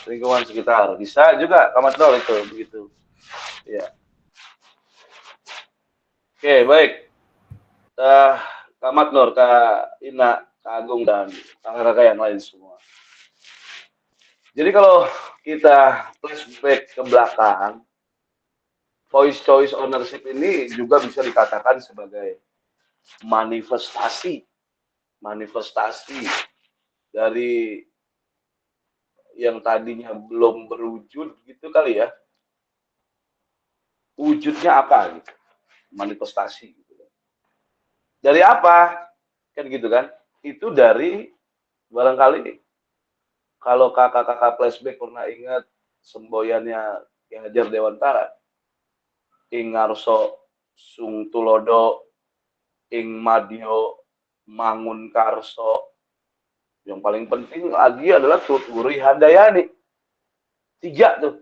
lingkungan sekitar. Bisa juga Kak Matrol itu begitu. Ya. Oke, baik. Kak Maknur, Kak Ina, Kak Agung, dan kakak-kakak yang lain semua. Jadi kalau kita flashback ke belakang, voice choice ownership ini juga bisa dikatakan sebagai manifestasi dari yang tadinya belum berwujud gitu kali ya. Wujudnya apa gitu? Manifestasi gitu. Dari apa? Kan gitu kan? Itu dari barangkali kalau kakak-kakak flashback pernah ingat semboyannya Ki Hajar Dewantara, ing ngarso sung tulodo, ing madyo mangun karso. Yang paling penting lagi adalah tuturi handayani. 3 tuh.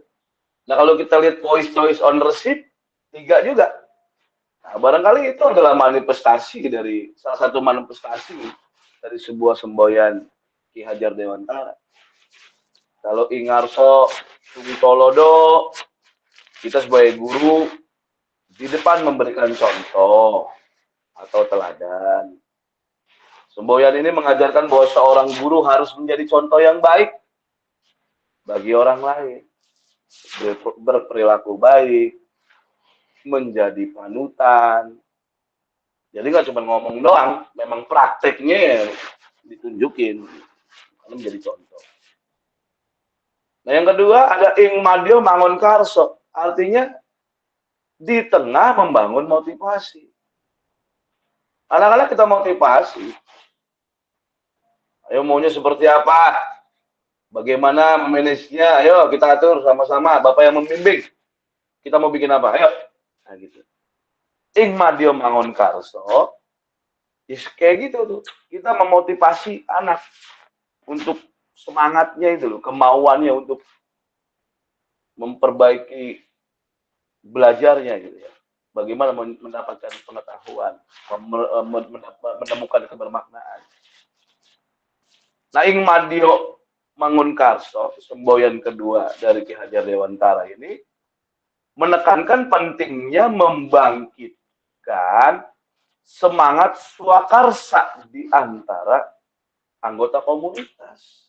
Nah kalau kita lihat voice choice ownership, 3 juga. Nah, barangkali itu adalah manifestasi dari salah satu manifestasi dari sebuah semboyan Ki Hajar Dewantara. Kalau Ingarso Tolodo, kita sebagai guru di depan memberikan contoh atau teladan. Semboyan ini mengajarkan bahwa seorang guru harus menjadi contoh yang baik bagi orang lain, berperilaku baik, menjadi panutan. Jadi nggak cuma ngomong doang, memang prakteknya ya ditunjukin, karena menjadi contoh. Nah yang kedua ada ing madyo mangun karso, artinya di tengah membangun motivasi. Anak-anak kita motivasi. Ayo maunya seperti apa? Bagaimana memanagenya? Ayo kita atur sama-sama. Bapak yang membimbing. Kita mau bikin apa? Ayo. Nah gitu. Ing madyo mangun karso. Kayak gitu tuh. Kita memotivasi anak untuk semangatnya itu loh, kemauannya untuk memperbaiki belajarnya gitu ya. Bagaimana mendapatkan pengetahuan, menemukan kebermaknaan. Nah, ing madyo mangun karso, semboyan kedua dari Ki Hajar Dewantara ini menekankan pentingnya membangkitkan semangat swakarsa di antara anggota komunitas.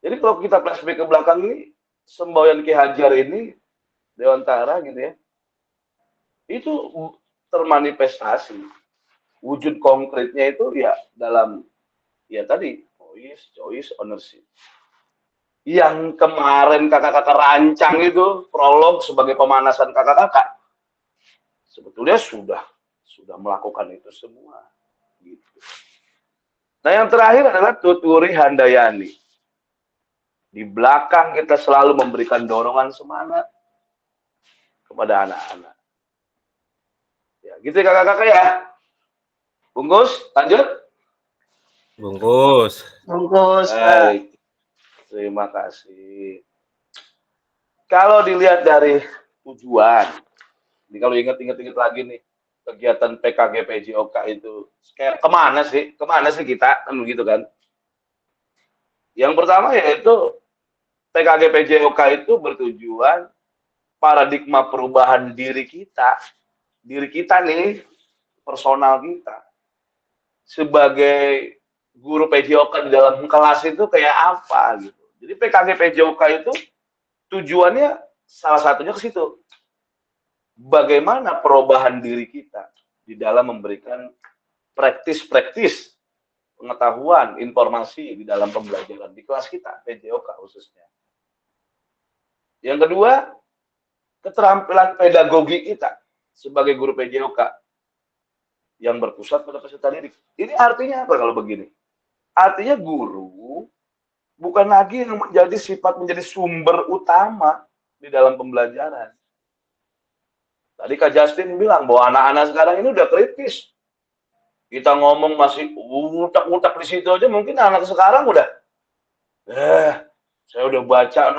Jadi kalau kita flashback ke belakang ini, semboyan Ki Hajar ini, Dewantara gitu ya, itu termanifestasi. Wujud konkretnya itu ya dalam, ya tadi, choice ownership. Yang kemarin kakak-kakak rancang itu, prolog sebagai pemanasan kakak-kakak, sebetulnya sudah melakukan itu semua. Gitu. Nah yang terakhir adalah tuturi handayani. Di belakang kita selalu memberikan dorongan semangat kepada anak-anak. Ya, gitu ya kakak-kakak ya. Bungkus, lanjut. Bungkus. Baik. Terima kasih. Kalau dilihat dari tujuan, ini kalau ingat-ingat lagi nih, kegiatan PKG PJOK itu kayak kemana sih kita, kan begitu kan? Yang pertama yaitu PKG PJOK itu bertujuan paradigma perubahan diri kita nih, personal kita sebagai guru PJOK di dalam kelas itu kayak apa gitu. Jadi PKG PJOK itu tujuannya salah satunya ke situ. Bagaimana perubahan diri kita di dalam memberikan praktis pengetahuan, informasi di dalam pembelajaran di kelas kita, PJOK khususnya. Yang kedua, keterampilan pedagogi kita sebagai guru PJOK yang berpusat pada peserta didik. Ini artinya apa kalau begini? Artinya guru bukan lagi yang menjadi sumber utama di dalam pembelajaran. Tadi Kak Justin bilang bahwa anak-anak sekarang ini udah kritis. Kita ngomong masih utak-utak di situ aja, mungkin anak sekarang udah saya udah baca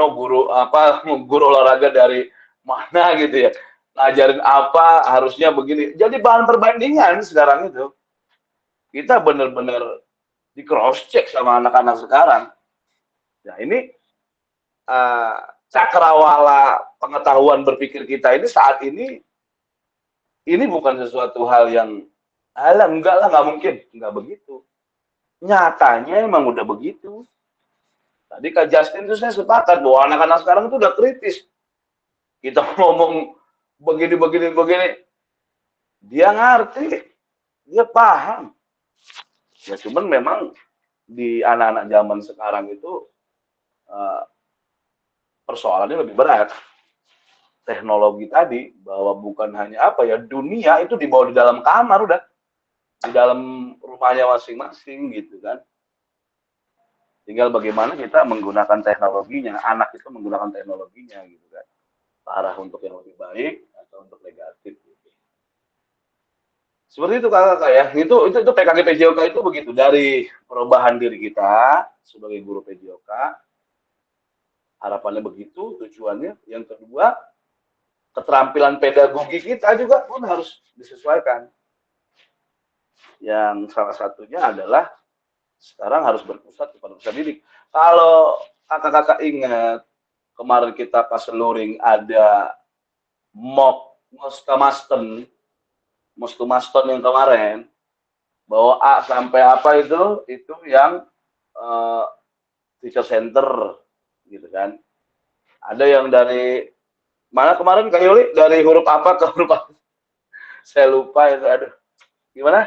guru olahraga dari mana gitu ya. Ngajarin apa, harusnya begini. Jadi bahan perbandingan sekarang itu. Kita benar-benar di cross check sama anak-anak sekarang. Nah, ini cakrawala pengetahuan berpikir kita ini saat ini ini bukan sesuatu hal yang alah enggak lah, nggak mungkin, nggak begitu. Nyatanya emang udah begitu. Tadi Kak Justin itu saya sepakat bahwa anak-anak sekarang itu udah kritis. Kita ngomong begini, dia ngerti, dia paham. Ya cuman memang di anak-anak zaman sekarang itu persoalannya lebih berat. Teknologi tadi, bahwa bukan hanya apa ya, dunia itu dibawa di dalam kamar udah. Di dalam rumahnya masing-masing gitu kan. Tinggal bagaimana kita menggunakan teknologinya, anak itu menggunakan teknologinya gitu kan. Arah untuk yang lebih baik atau untuk negatif gitu. Seperti itu kakak ya. Itu PKG PJOK itu begitu, dari perubahan diri kita sebagai guru PJOK. Harapannya begitu, tujuannya. Yang kedua, keterampilan pedagogi kita juga pun harus disesuaikan. Yang salah satunya adalah sekarang harus berpusat kepada peserta didik. Kalau kakak-kakak ingat, kemarin kita pas luring ada mock Moskamasten yang kemarin, bahwa A sampai apa itu yang teacher center gitu kan. Ada yang dari mana kemarin Kak Yuli, dari huruf apa ke huruf apa? Saya lupa itu, aduh. Gimana?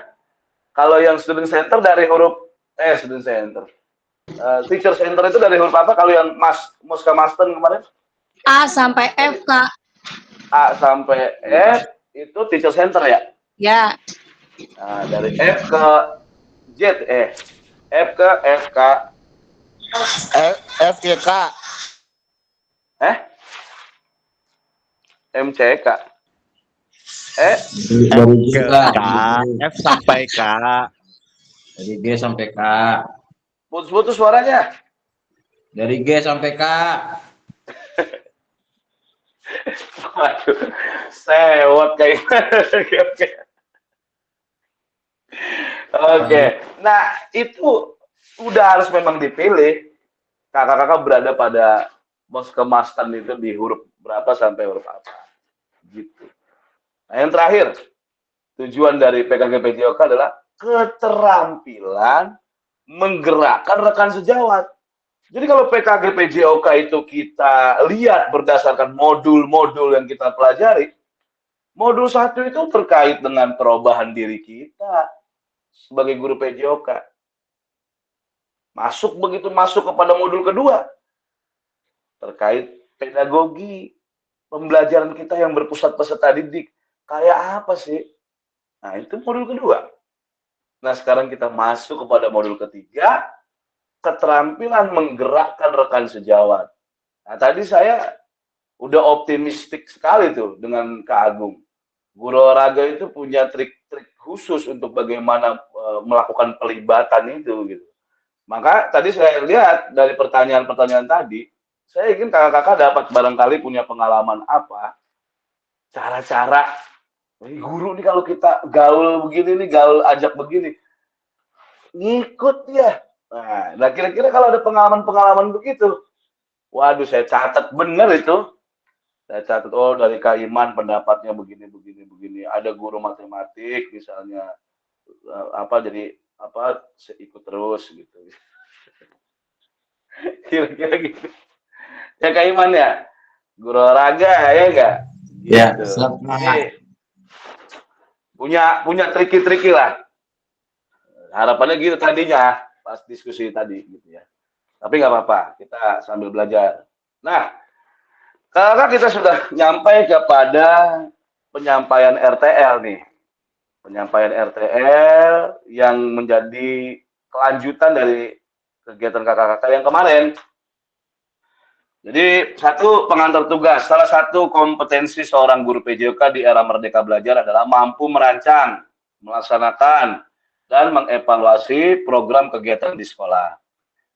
Kalau yang student center dari huruf student center. Teacher center itu dari huruf apa? Kalau yang Moskamasten kemarin? A sampai F, Kak. A sampai F itu teacher center ya? Ya. Nah, dari F ke Z, F ke FK. FYK. MCK. F sampai K. Dari G sampai K. Putus-putus suaranya. Dari G sampai K. Waduh, sewot kayak Oke. Nah, itu udah harus memang dipilih. Kakak-kakak berada pada Moskamasten itu di huruf berapa sampai huruf apa. Gitu. Nah, yang terakhir, tujuan dari PKG PJOK adalah keterampilan menggerakkan rekan sejawat. Jadi kalau PKG PJOK itu kita lihat berdasarkan modul-modul yang kita pelajari, modul 1 itu terkait dengan perubahan diri kita sebagai guru PJOK. Begitu masuk kepada modul kedua, terkait pedagogi, pembelajaran kita yang berpusat peserta didik. Kayak apa sih? Nah, itu modul kedua. Nah, sekarang kita masuk kepada modul ketiga, keterampilan menggerakkan rekan sejawat. Nah, tadi saya udah optimistik sekali tuh dengan Kak Agung. Guru olahraga itu punya trik-trik khusus untuk bagaimana melakukan pelibatan itu gitu. Maka tadi saya lihat dari pertanyaan-pertanyaan tadi, saya ingin kakak-kakak dapat barangkali punya pengalaman apa, cara-cara, guru nih kalau kita gaul begini nih, gaul ajak begini, ngikut ya. Nah, kira-kira kalau ada pengalaman-pengalaman begitu, waduh saya catat bener itu. Saya catat, oh dari Kak Iman pendapatnya begini. Ada guru matematik misalnya, saya ikut terus gitu. Kira-kira gitu. Ya Kak Iman ya, guru olahraga ya enggak? Ya, gitu. Punya triki-triki lah. Harapannya gitu tadinya pas diskusi tadi gitu ya. Tapi nggak apa-apa, kita sambil belajar. Nah, kalau kita sudah nyampai kepada penyampaian RTL nih. Penyampaian RTL yang menjadi kelanjutan dari kegiatan kakak-kakak yang kemarin. Jadi, satu, pengantar tugas. Salah satu kompetensi seorang guru PJOK di era Merdeka Belajar adalah mampu merancang, melaksanakan, dan mengevaluasi program kegiatan di sekolah.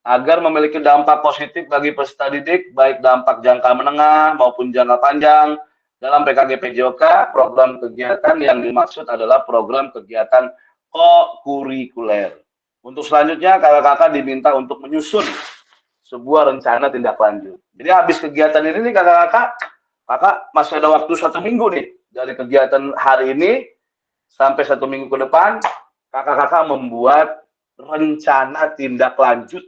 Agar memiliki dampak positif bagi peserta didik, baik dampak jangka menengah maupun jangka panjang. Dalam PKG PJOK, program kegiatan yang dimaksud adalah program kegiatan ko-kurikuler. Untuk selanjutnya, kakak-kakak diminta untuk menyusun sebuah rencana tindak lanjut. Jadi habis kegiatan ini nih kakak masih ada waktu 1 minggu nih dari kegiatan hari ini sampai 1 minggu ke depan, kakak-kakak membuat rencana tindak lanjut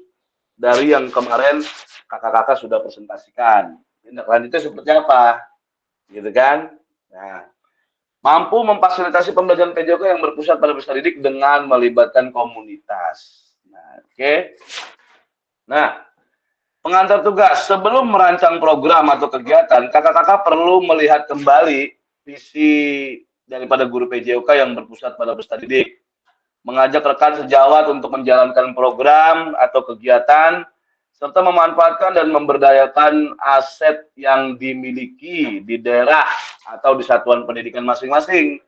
dari yang kemarin kakak-kakak sudah presentasikan. Tindak lanjutnya seperti apa? Gitu kan? Nah, mampu memfasilitasi pembelajaran PJOK yang berpusat pada peserta didik dengan melibatkan komunitas. Nah, oke. Nah, pengantar tugas. Sebelum merancang program atau kegiatan, kakak-kakak perlu melihat kembali visi daripada guru PJOK yang berpusat pada peserta didik. Mengajak rekan sejawat untuk menjalankan program atau kegiatan, serta memanfaatkan dan memberdayakan aset yang dimiliki di daerah atau di satuan pendidikan masing-masing.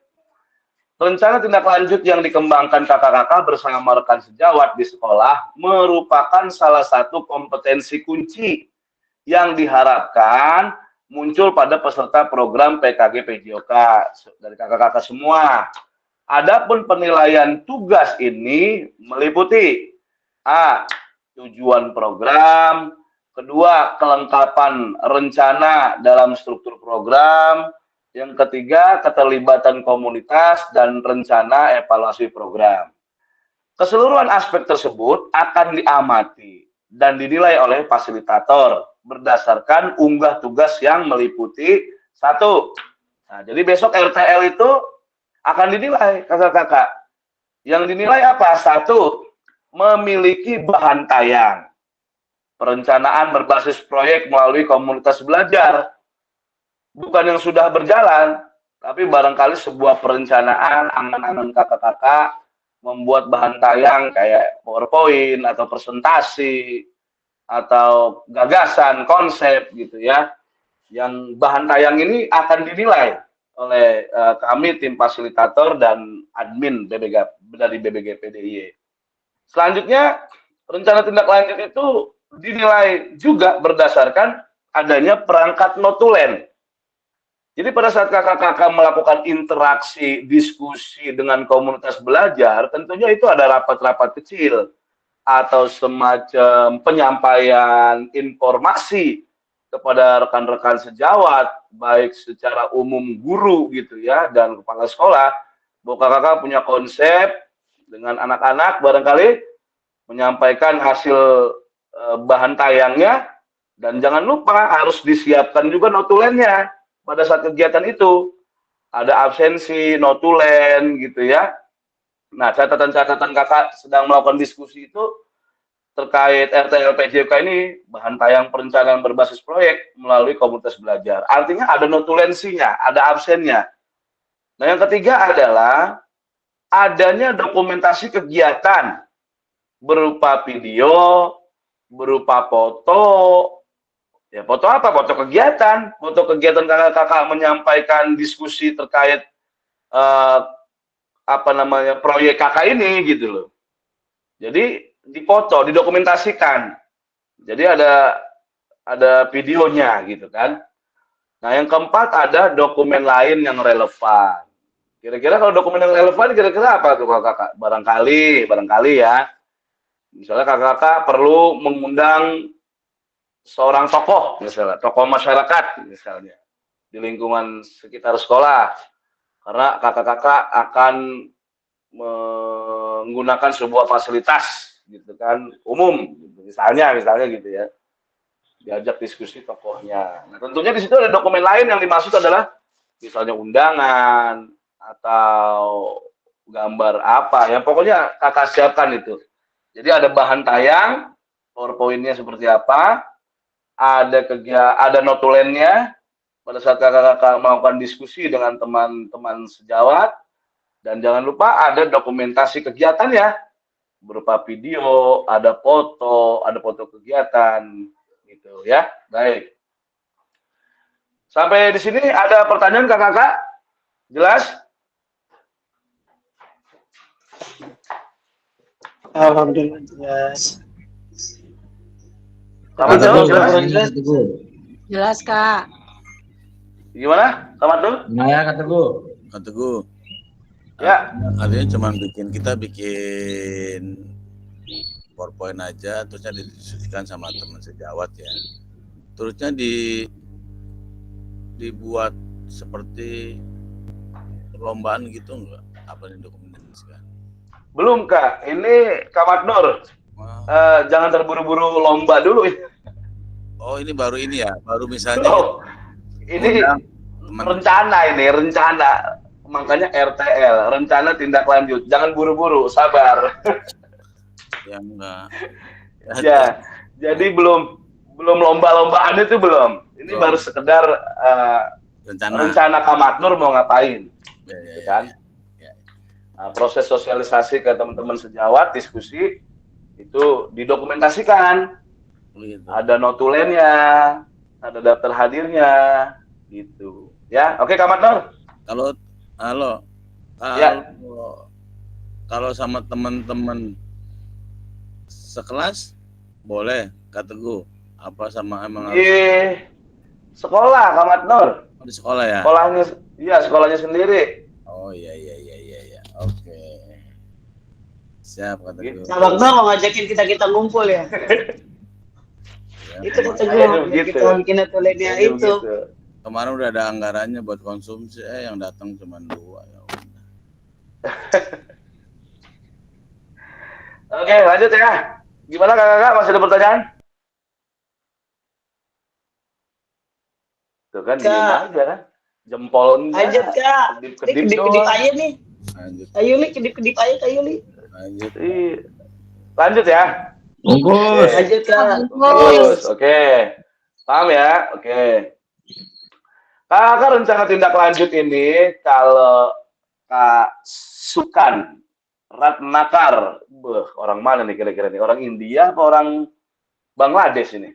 Rencana tindak lanjut yang dikembangkan kakak-kakak bersama rekan sejawat di sekolah merupakan salah satu kompetensi kunci yang diharapkan muncul pada peserta program PKG PJOK dari kakak-kakak semua. Adapun penilaian tugas ini meliputi A. Tujuan program, kedua, kelengkapan rencana dalam struktur program, yang ketiga, keterlibatan komunitas dan rencana evaluasi program. Keseluruhan aspek tersebut akan diamati dan dinilai oleh fasilitator berdasarkan unggah tugas yang meliputi 1. Nah, jadi besok RTL itu akan dinilai kakak-kakak. Yang dinilai apa? 1. Memiliki bahan tayang. Perencanaan berbasis proyek melalui komunitas belajar. Bukan yang sudah berjalan, tapi barangkali sebuah perencanaan angan-angan kakak-kakak membuat bahan tayang kayak PowerPoint atau presentasi atau gagasan, konsep gitu ya. Yang bahan tayang ini akan dinilai oleh kami tim fasilitator dan admin dari BBG PDIY. Selanjutnya, rencana tindak lanjut itu dinilai juga berdasarkan adanya perangkat notulen. Jadi pada saat kakak-kakak melakukan interaksi, diskusi dengan komunitas belajar, tentunya itu ada rapat-rapat kecil atau semacam penyampaian informasi kepada rekan-rekan sejawat, baik secara umum guru gitu ya, dan kepala sekolah, bahwa kakak-kakak punya konsep dengan anak-anak barangkali menyampaikan hasil bahan tayangnya, dan jangan lupa harus disiapkan juga notulennya. Pada saat kegiatan itu ada absensi, notulen gitu ya. Nah, catatan-catatan kakak sedang melakukan diskusi itu terkait RTL PJOK ini bahan tayang perencanaan berbasis proyek melalui komunitas belajar. Artinya ada notulensinya, ada absennya. Nah, yang ketiga adalah adanya dokumentasi kegiatan berupa video, berupa foto. Ya, foto apa? Foto kegiatan kakak-kakak menyampaikan diskusi terkait proyek kakak ini gitu loh. Jadi dipoto, didokumentasikan. Jadi ada videonya gitu kan. Nah, yang keempat ada dokumen lain yang relevan. Kira-kira kalau dokumen yang relevan kira-kira apa tuh kakak? Barangkali ya. Misalnya kakak-kakak perlu mengundang seorang tokoh, misalnya tokoh masyarakat misalnya di lingkungan sekitar sekolah, karena kakak-kakak akan menggunakan sebuah fasilitas gitu kan umum, misalnya gitu ya, diajak diskusi tokohnya. Nah, tentunya di situ ada dokumen lain yang dimaksud adalah misalnya undangan atau gambar apa ya, pokoknya kakak siapkan itu. Jadi ada bahan tayang, PowerPoint-nya seperti apa, ada notulennya pada saat kakak-kakak melakukan diskusi dengan teman-teman sejawat, dan jangan lupa ada dokumentasi kegiatannya berupa video, ada foto kegiatan gitu ya. Baik. Sampai di sini ada pertanyaan kakak-kakak? Jelas? Alhamdulillah jelas. Selamat dulu, jelas. Jelas, Kak. Gimana? Selamat dulu? Nah, Kak Teguh. Ya. Artinya cuma kita bikin PowerPoint aja, terusnya didiskusikan sama teman sejawat ya. Terusnya dibuat seperti perlombaan gitu enggak? Apa yang dokumentasikan? Belum Kak, ini Kak Matnur. Jangan terburu-buru lomba dulu. Oh ini baru ini ya, baru misalnya Oh, ini rencana, makanya RTL, rencana tindak lanjut. Jangan buru-buru, sabar. yang enggak. Ya, jadi belum lomba-lombaan itu belum. Ini baru sekedar rencana Kak Matnur mau ngapain, kan? Nah, proses sosialisasi ke teman-teman sejawat, diskusi itu didokumentasikan. Gitu. Ada notulennya, ada daftar hadirnya, gitu. Ya, oke Kak Matnur. Kalau sama teman-teman sekelas boleh Kak Teguh apa sama emang harus sekolah Kak Matnur. Di sekolah ya? Sekolahnya sendiri. Oh iya. Oke. Siap Kak Teguh. Kak Matnur mau ngajakin kita ngumpul ya? Itu Kak Teguh, kita bikin notulennya itu. Kemarin udah ada anggarannya buat konsumsi, yang datang cuma 2 ya. Oke, lanjut ya. Gimana kakak? Masih ada pertanyaan? Tuh kan, diem aja kan. Jempol enggak. Lanjut Kak. Kedip-kedip aja nih. Lanjut. Ayo Li, kedip-kedip aja Kak Yuli. Lanjut. Lanjut ya. Bungkus. Lanjut Kak. Bungkus. Oke. Paham ya? Oke. Kakak rencana tindak lanjut ini kalau Kak Sukan Ratnakar, orang mana nih kira-kira nih? Orang India apa orang Bangladesh ini?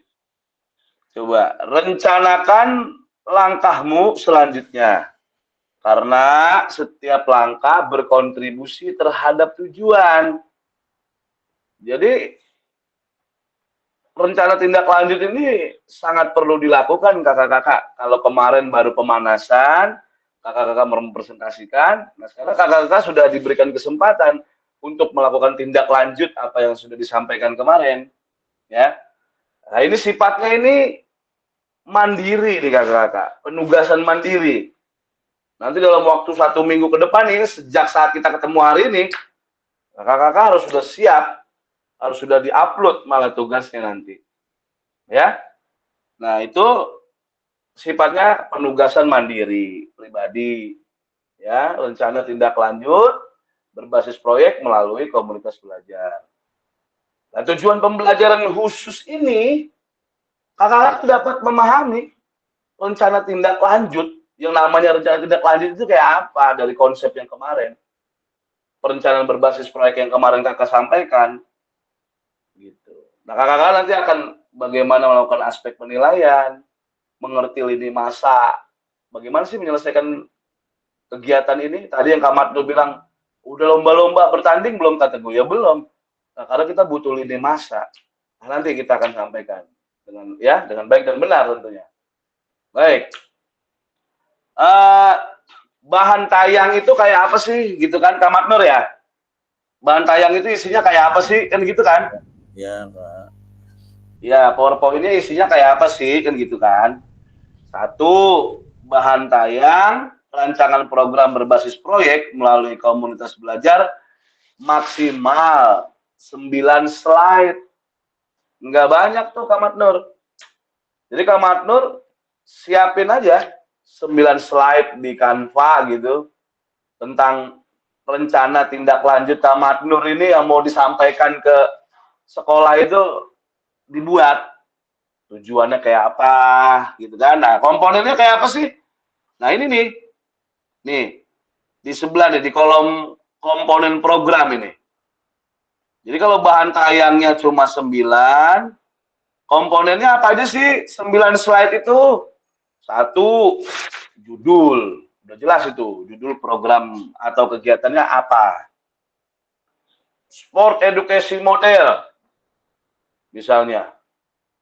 Coba rencanakan langkahmu selanjutnya. Karena setiap langkah berkontribusi terhadap tujuan. Jadi rencana tindak lanjut ini sangat perlu dilakukan kakak-kakak. Kalau kemarin baru pemanasan, kakak-kakak mempresentasikan, nah sekarang kakak-kakak sudah diberikan kesempatan untuk melakukan tindak lanjut apa yang sudah disampaikan kemarin, ya. Nah ini sifatnya ini mandiri nih kakak-kakak, penugasan mandiri. Nanti dalam waktu 1 minggu ke depan ini, sejak saat kita ketemu hari ini, kakak-kakak harus sudah siap, harus sudah diupload malah tugasnya nanti, ya. Nah itu sifatnya penugasan mandiri pribadi, ya, rencana tindak lanjut berbasis proyek melalui komunitas belajar. Nah, tujuan pembelajaran khusus ini kakak dapat memahami rencana tindak lanjut. Yang namanya rencana tindak lanjut itu kayak apa dari konsep yang kemarin, perencanaan berbasis proyek yang kemarin kakak sampaikan, gitu. Nah kakak nanti akan bagaimana melakukan aspek penilaian, mengerti lini masa, bagaimana sih menyelesaikan kegiatan ini. Tadi yang Kak Matnur bilang, udah lomba-lomba bertanding belum kata gue? Ya belum. Nah, karena kita butuh lini masa. Nah, nanti kita akan sampaikan dengan baik dan benar tentunya. Baik. Bahan tayang itu kayak apa sih gitu kan Kak Matnur ya? Bahan tayang itu isinya kayak apa sih kan gitu kan? Ya Kak. Ya, PowerPoint-nya isinya kayak apa sih kan gitu kan? 1, bahan tayang rancangan program berbasis proyek melalui komunitas belajar maksimal 9 slide. Nggak banyak tuh Kak Matnur. Jadi Kak Matnur siapin aja 9 slide di Canva gitu tentang rencana tindak lanjut Kak Matnur ini yang mau disampaikan ke sekolah itu, dibuat tujuannya kayak apa gitu kan. Nah komponennya kayak apa sih? Nah ini nih di sebelah nih di kolom komponen program ini. Jadi kalau bahan tayangnya cuma 9, komponennya apa aja sih 9 slide itu? 1, judul, udah jelas itu judul program atau kegiatannya apa. Sport edukasi model, misalnya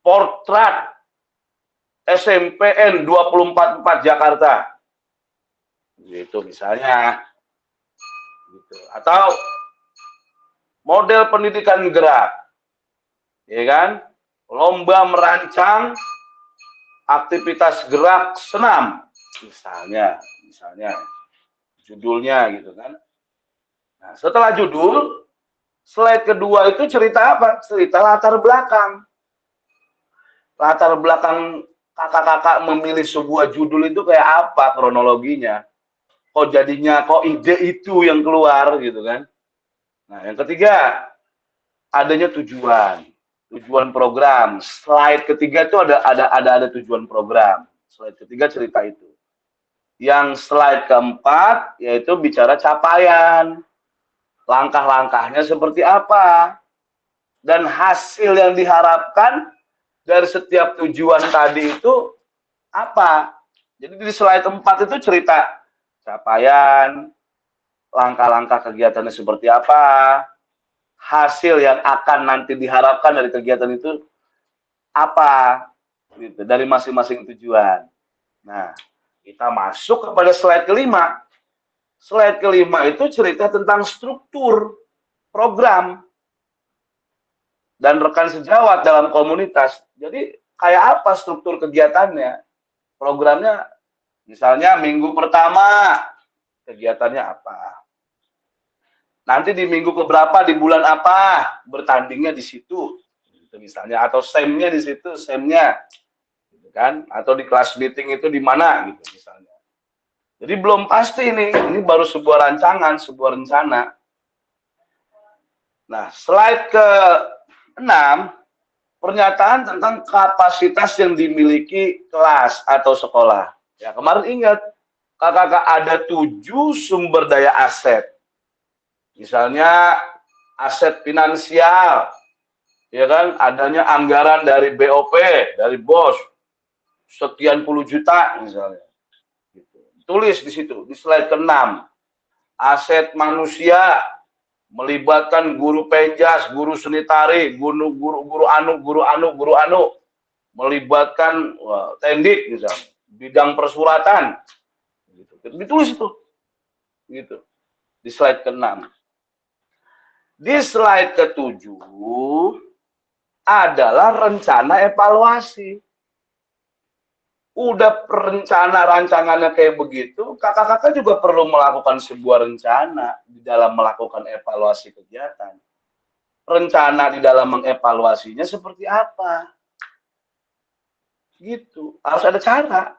portret SMPN 244 Jakarta, gitu misalnya, gitu. Atau model pendidikan gerak, ya kan? Lomba merancang aktivitas gerak senam, misalnya. judulnya gitu kan. Nah, setelah judul, slide kedua itu cerita apa? Cerita latar belakang. Latar belakang kakak-kakak memilih sebuah judul itu kayak apa kronologinya. Kok jadinya, kok ide itu yang keluar gitu kan. Nah, yang ketiga, adanya tujuan. Tujuan program. Slide ketiga itu ada tujuan program. Slide ketiga cerita itu. Yang slide keempat yaitu bicara capaian. Langkah-langkahnya seperti apa. Dan hasil yang diharapkan dari setiap tujuan tadi itu apa. Jadi di slide 4 itu cerita capaian, langkah-langkah kegiatannya seperti apa, hasil yang akan nanti diharapkan dari kegiatan itu apa, gitu, dari masing-masing tujuan. Nah, kita masuk kepada slide kelima. Slide kelima itu cerita tentang struktur program dan rekan sejawat dalam komunitas. Jadi kayak apa struktur kegiatannya? Programnya misalnya minggu pertama kegiatannya apa? Nanti di minggu keberapa di bulan apa bertandingnya di situ, gitu misalnya, atau semnya di situ, semnya, gitu kan? Atau di kelas meeting itu di mana, gitu misalnya. Jadi belum pasti ini baru sebuah rancangan, sebuah rencana. Nah, slide ke-6, pernyataan tentang kapasitas yang dimiliki kelas atau sekolah. Ya, kemarin ingat, kakak-kakak ada 7 sumber daya aset. Misalnya aset finansial, ya kan, adanya anggaran dari BOP, dari bos, sekian puluh juta misalnya. Tulis di situ, di slide ke-6. Aset manusia, melibatkan guru penjas, guru seni tari, guru anu, melibatkan tendik misalnya, bidang persuratan. Gitu. Ditulis itu. Gitu. Di slide ke-6. Di slide ke-7 adalah rencana evaluasi. Udah rencana rancangannya kayak begitu, kakak-kakak juga perlu melakukan sebuah rencana di dalam melakukan evaluasi kegiatan. Rencana di dalam mengevaluasinya seperti apa? Gitu. Harus ada cara.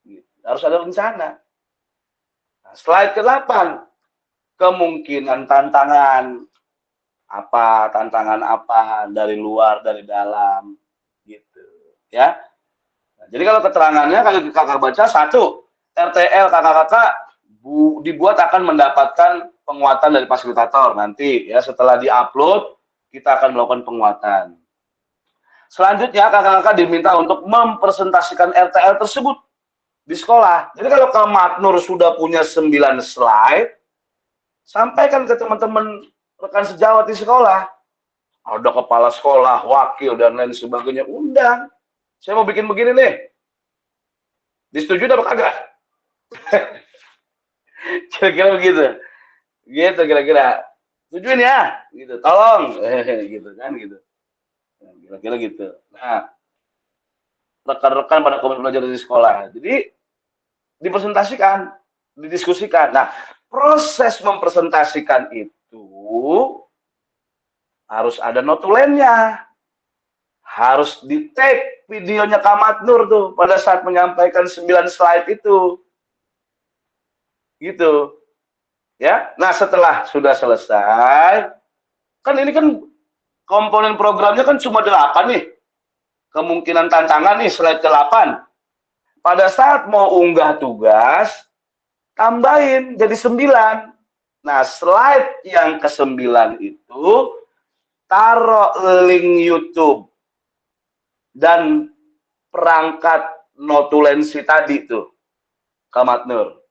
Gitu. Harus ada rencana. Nah, slide ke-8. Kemungkinan tantangan apa dari luar, dari dalam, gitu ya. Nah, jadi kalau keterangannya kalau kakak baca, 1, RTL kakak-kakak dibuat akan mendapatkan penguatan dari fasilitator nanti ya, setelah diupload kita akan melakukan penguatan. Selanjutnya kakak-kakak diminta untuk mempresentasikan RTL tersebut di sekolah. Jadi kalau Kak Matnur sudah punya 9 slide, sampaikan ke teman-teman rekan sejawat di sekolah. Ada kepala sekolah, wakil, dan lain sebagainya. Undang. Saya mau bikin begini nih. Disetujui apa kagak? Kira-kira begitu. Gitu kira-kira. Setujuin ya? Gitu. Tolong. Gitu kan gitu. Kira-kira gitu. Nah, rekan-rekan pada komite belajar di sekolah. Jadi dipresentasikan, didiskusikan. Nah, proses mempresentasikan itu harus ada notulennya, harus di-take videonya Kak Matnur tuh pada saat menyampaikan 9 slide itu, gitu, ya. Nah, setelah sudah selesai, kan ini kan komponen programnya kan cuma 8 nih, kemungkinan tantangan nih slide ke-8. Pada saat mau unggah tugas, tambahin jadi 9. Nah, slide yang ke-9 itu taruh link YouTube dan perangkat notulensi tadi tuh, Kak Matnur.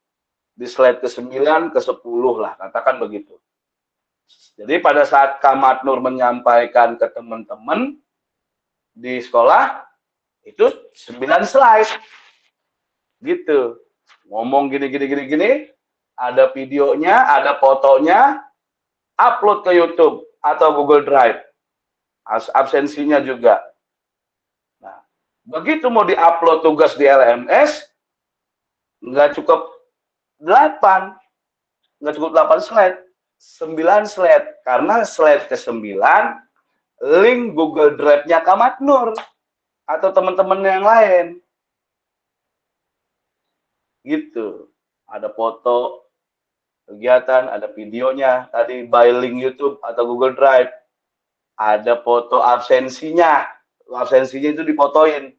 Di slide ke-9, ke-10 lah, katakan begitu. Jadi pada saat Kak Matnur menyampaikan ke teman-teman di sekolah, itu 9 slide. Gitu. Ngomong gini, ada videonya, ada fotonya, upload ke YouTube atau Google Drive. Absensinya juga. Nah, begitu mau diupload tugas di LMS, nggak cukup 8. Nggak cukup 8 slide. 9 slide. Karena slide ke-9 link Google Drive-nya Kak Matnur atau teman-teman yang lain. Gitu. Ada foto kegiatan, ada videonya tadi by link YouTube atau Google Drive. Ada foto absensinya. Absensinya itu difotoin.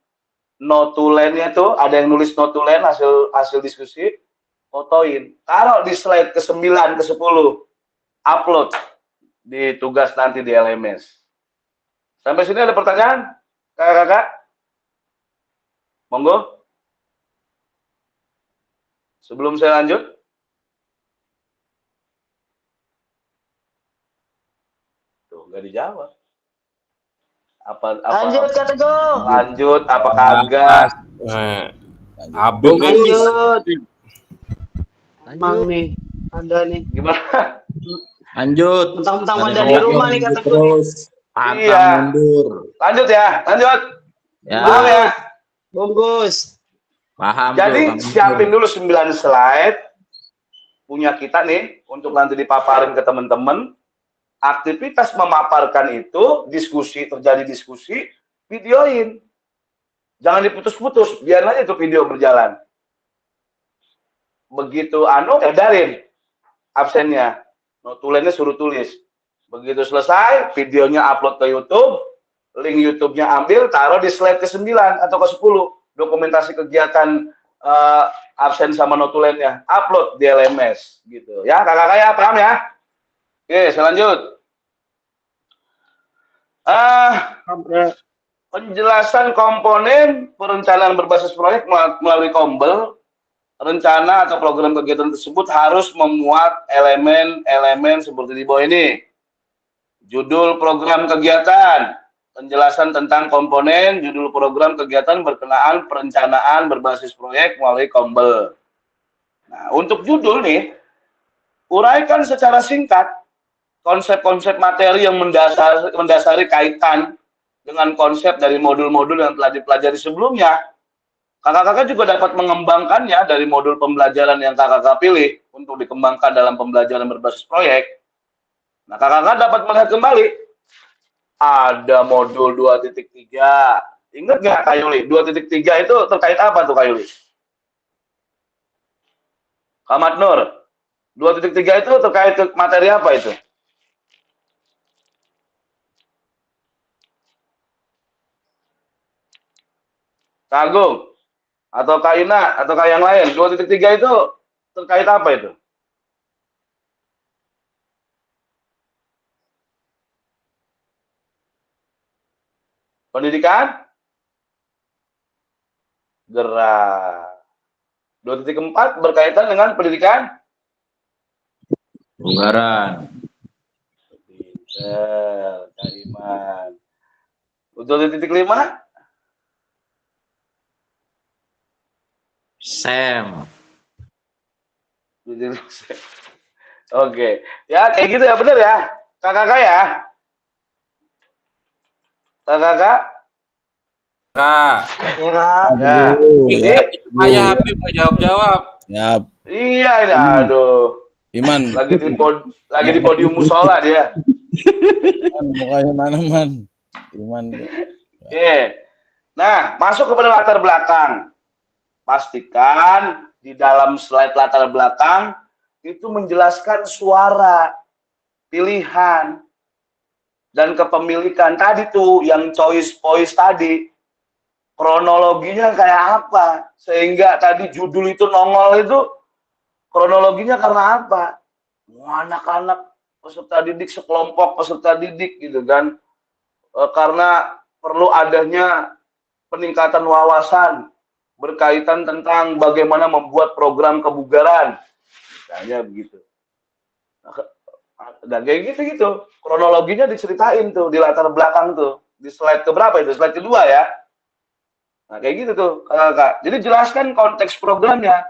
Notulennya tuh ada yang nulis notulen hasil diskusi, fotoin. Taruh di slide ke-9, ke-10. Upload di tugas nanti di LMS. Sampai sini ada pertanyaan? Kakak-kakak? Monggo. Sebelum saya lanjut. Tuh, nggak dijawab. Lanjut, Kak Teguh. Lanjut, apa kagak? Abang kan Lanjut. Emang nih, ada nih. Gimana? Lanjut. Mentang-mentang ada di rumah nih, Kak Teguh. Terus pantang Iya. mundur. Lanjut ya, lanjut. Ya, Paham ya? Bungkus. paham. Jadi tuh, siapin dulu 9 slide punya kita nih untuk nanti dipaparin ke teman-teman. Aktivitas memaparkan itu, terjadi diskusi, videoin. Jangan diputus-putus, biar aja itu video berjalan. Begitu edarin absennya. Notulennya suruh tulis. Begitu selesai, videonya upload ke YouTube, link YouTube-nya ambil, taruh di slide ke-9 atau ke-10. Dokumentasi kegiatan absen sama notulennya, upload di LMS gitu. Ya, kakak-kakak ya, paham ya? Oke, saya lanjut. Penjelasan komponen perencanaan berbasis proyek melalui Kombel. Rencana atau program kegiatan tersebut harus memuat elemen-elemen seperti di bawah ini. Judul program kegiatan, penjelasan tentang komponen, judul program kegiatan berkenaan perencanaan berbasis proyek melalui Kombel. Nah, untuk judul nih, uraikan secara singkat konsep-konsep materi yang mendasari kaitan dengan konsep dari modul-modul yang telah dipelajari sebelumnya. Kakak-kakak juga dapat mengembangkannya dari modul pembelajaran yang kakak-kakak pilih untuk dikembangkan dalam pembelajaran berbasis proyek. Nah, kakak-kakak dapat melihat kembali. Ada modul 2.3. Ingat nggak Kak Yuli? 2.3 itu terkait apa tuh Kak Yuli? Kak Matnur, 2.3 itu terkait materi apa itu? Kak Agung, atau Kak Ina, atau Kak yang lain, 2.3 itu terkait apa itu? Pendidikan? Gerak. 2.4 berkaitan dengan pendidikan? Bubaran. Pinter, Kak Iman. 2.5? Sam. Oke, ya kayak gitu ya, bener ya, kakak-kakak ya, kakak-kakak. Kak. Ya. Ini ayah Habib nggak jawab-jawab. Ya, Iya ini, aduh. Iman. Lagi di podium musola dia. Mukanya mana, Man? Iman. Oke. Nah, masuk kepada latar belakang. Pastikan di dalam slide latar belakang itu menjelaskan suara, pilihan, dan kepemilikan tadi tuh yang choice voice tadi. Kronologinya kayak apa? Sehingga tadi judul itu nongol itu kronologinya karena apa? Anak-anak peserta didik, sekelompok peserta didik gitu kan. Karena perlu adanya peningkatan wawasan berkaitan tentang bagaimana membuat program kebugaran, misalnya begitu. Dan kayak gitu, kronologinya diceritain tuh di latar belakang tuh, di slide keberapa itu? Slide kedua ya. Nah kayak gitu tuh, kakak. Jadi jelaskan konteks programnya.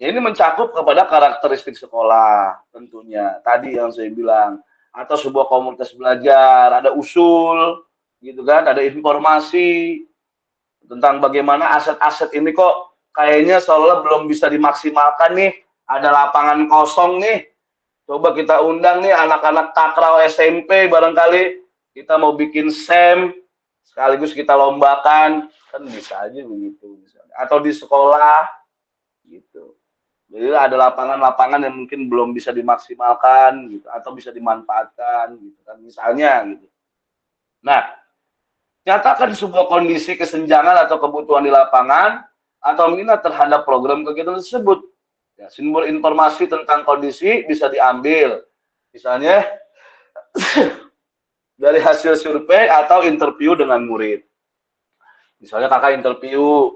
Ya, ini mencakup kepada karakteristik sekolah tentunya. Tadi yang saya bilang, atau sebuah komunitas belajar, ada usul, gitu kan, ada informasi tentang bagaimana aset-aset ini kok kayaknya seolah belum bisa dimaksimalkan nih ada lapangan kosong nih, coba kita undang nih anak-anak takraw SMP barangkali, kita mau bikin SEM, sekaligus kita lombakan, kan bisa aja begitu. Atau di sekolah, gitu. Jadi ada lapangan-lapangan yang mungkin belum bisa dimaksimalkan, gitu, atau bisa dimanfaatkan, gitu kan, misalnya, gitu. Nah, nyatakan sebuah kondisi kesenjangan atau kebutuhan di lapangan, atau minat terhadap program kegiatan tersebut. Ya, simbol informasi tentang kondisi bisa diambil, misalnya dari hasil survei atau interview dengan murid. Misalnya kakak interview,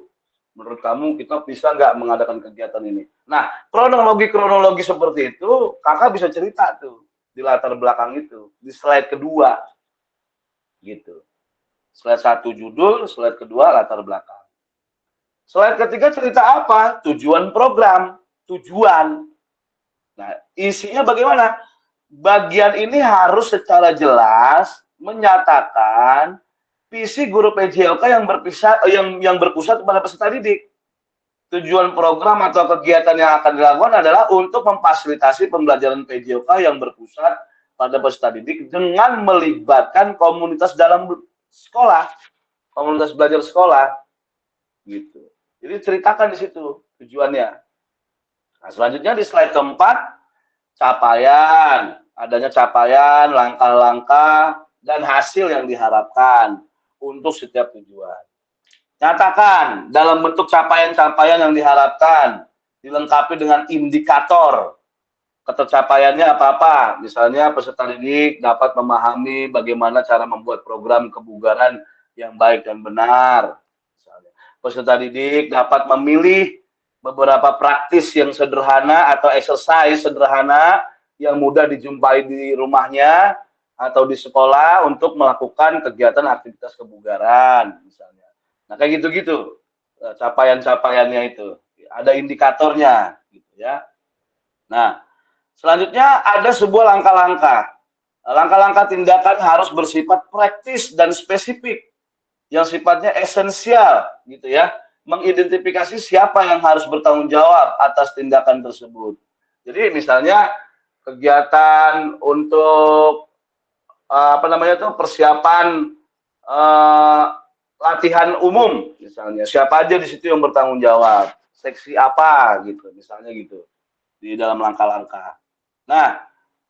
menurut kamu kita bisa nggak mengadakan kegiatan ini? Nah, kronologi seperti itu, kakak bisa cerita tuh di latar belakang itu, di slide kedua, gitu. Slide 1 judul, slide kedua latar belakang. Slide ketiga cerita apa? Tujuan program, tujuan. Nah, isinya bagaimana? Bagian ini harus secara jelas menyatakan visi guru PJOK yang berpusat pada peserta didik. Tujuan program atau kegiatan yang akan dilakukan adalah untuk memfasilitasi pembelajaran PJOK yang berpusat pada peserta didik dengan melibatkan komunitas dalam sekolah, komunitas belajar sekolah, gitu. Jadi ceritakan di situ tujuannya. Nah, selanjutnya di slide keempat, capaian, adanya capaian, langkah-langkah, dan hasil yang diharapkan untuk setiap tujuan. Nyatakan dalam bentuk capaian-capaian yang diharapkan, dilengkapi dengan indikator ketercapaiannya apa-apa. Misalnya peserta didik dapat memahami bagaimana cara membuat program kebugaran yang baik dan benar. Misalnya, peserta didik dapat memilih beberapa praktis yang sederhana atau exercise sederhana yang mudah dijumpai di rumahnya atau di sekolah untuk melakukan kegiatan aktivitas kebugaran misalnya. Nah, kayak gitu-gitu capaian-capaiannya itu. Ada indikatornya gitu ya. Nah, selanjutnya ada sebuah langkah-langkah. Langkah-langkah tindakan harus bersifat praktis dan spesifik yang sifatnya esensial gitu ya. Mengidentifikasi siapa yang harus bertanggung jawab atas tindakan tersebut. Jadi misalnya kegiatan untuk persiapan latihan umum misalnya, siapa aja di situ yang bertanggung jawab, seksi apa gitu, misalnya gitu di dalam langkah-langkah. Nah,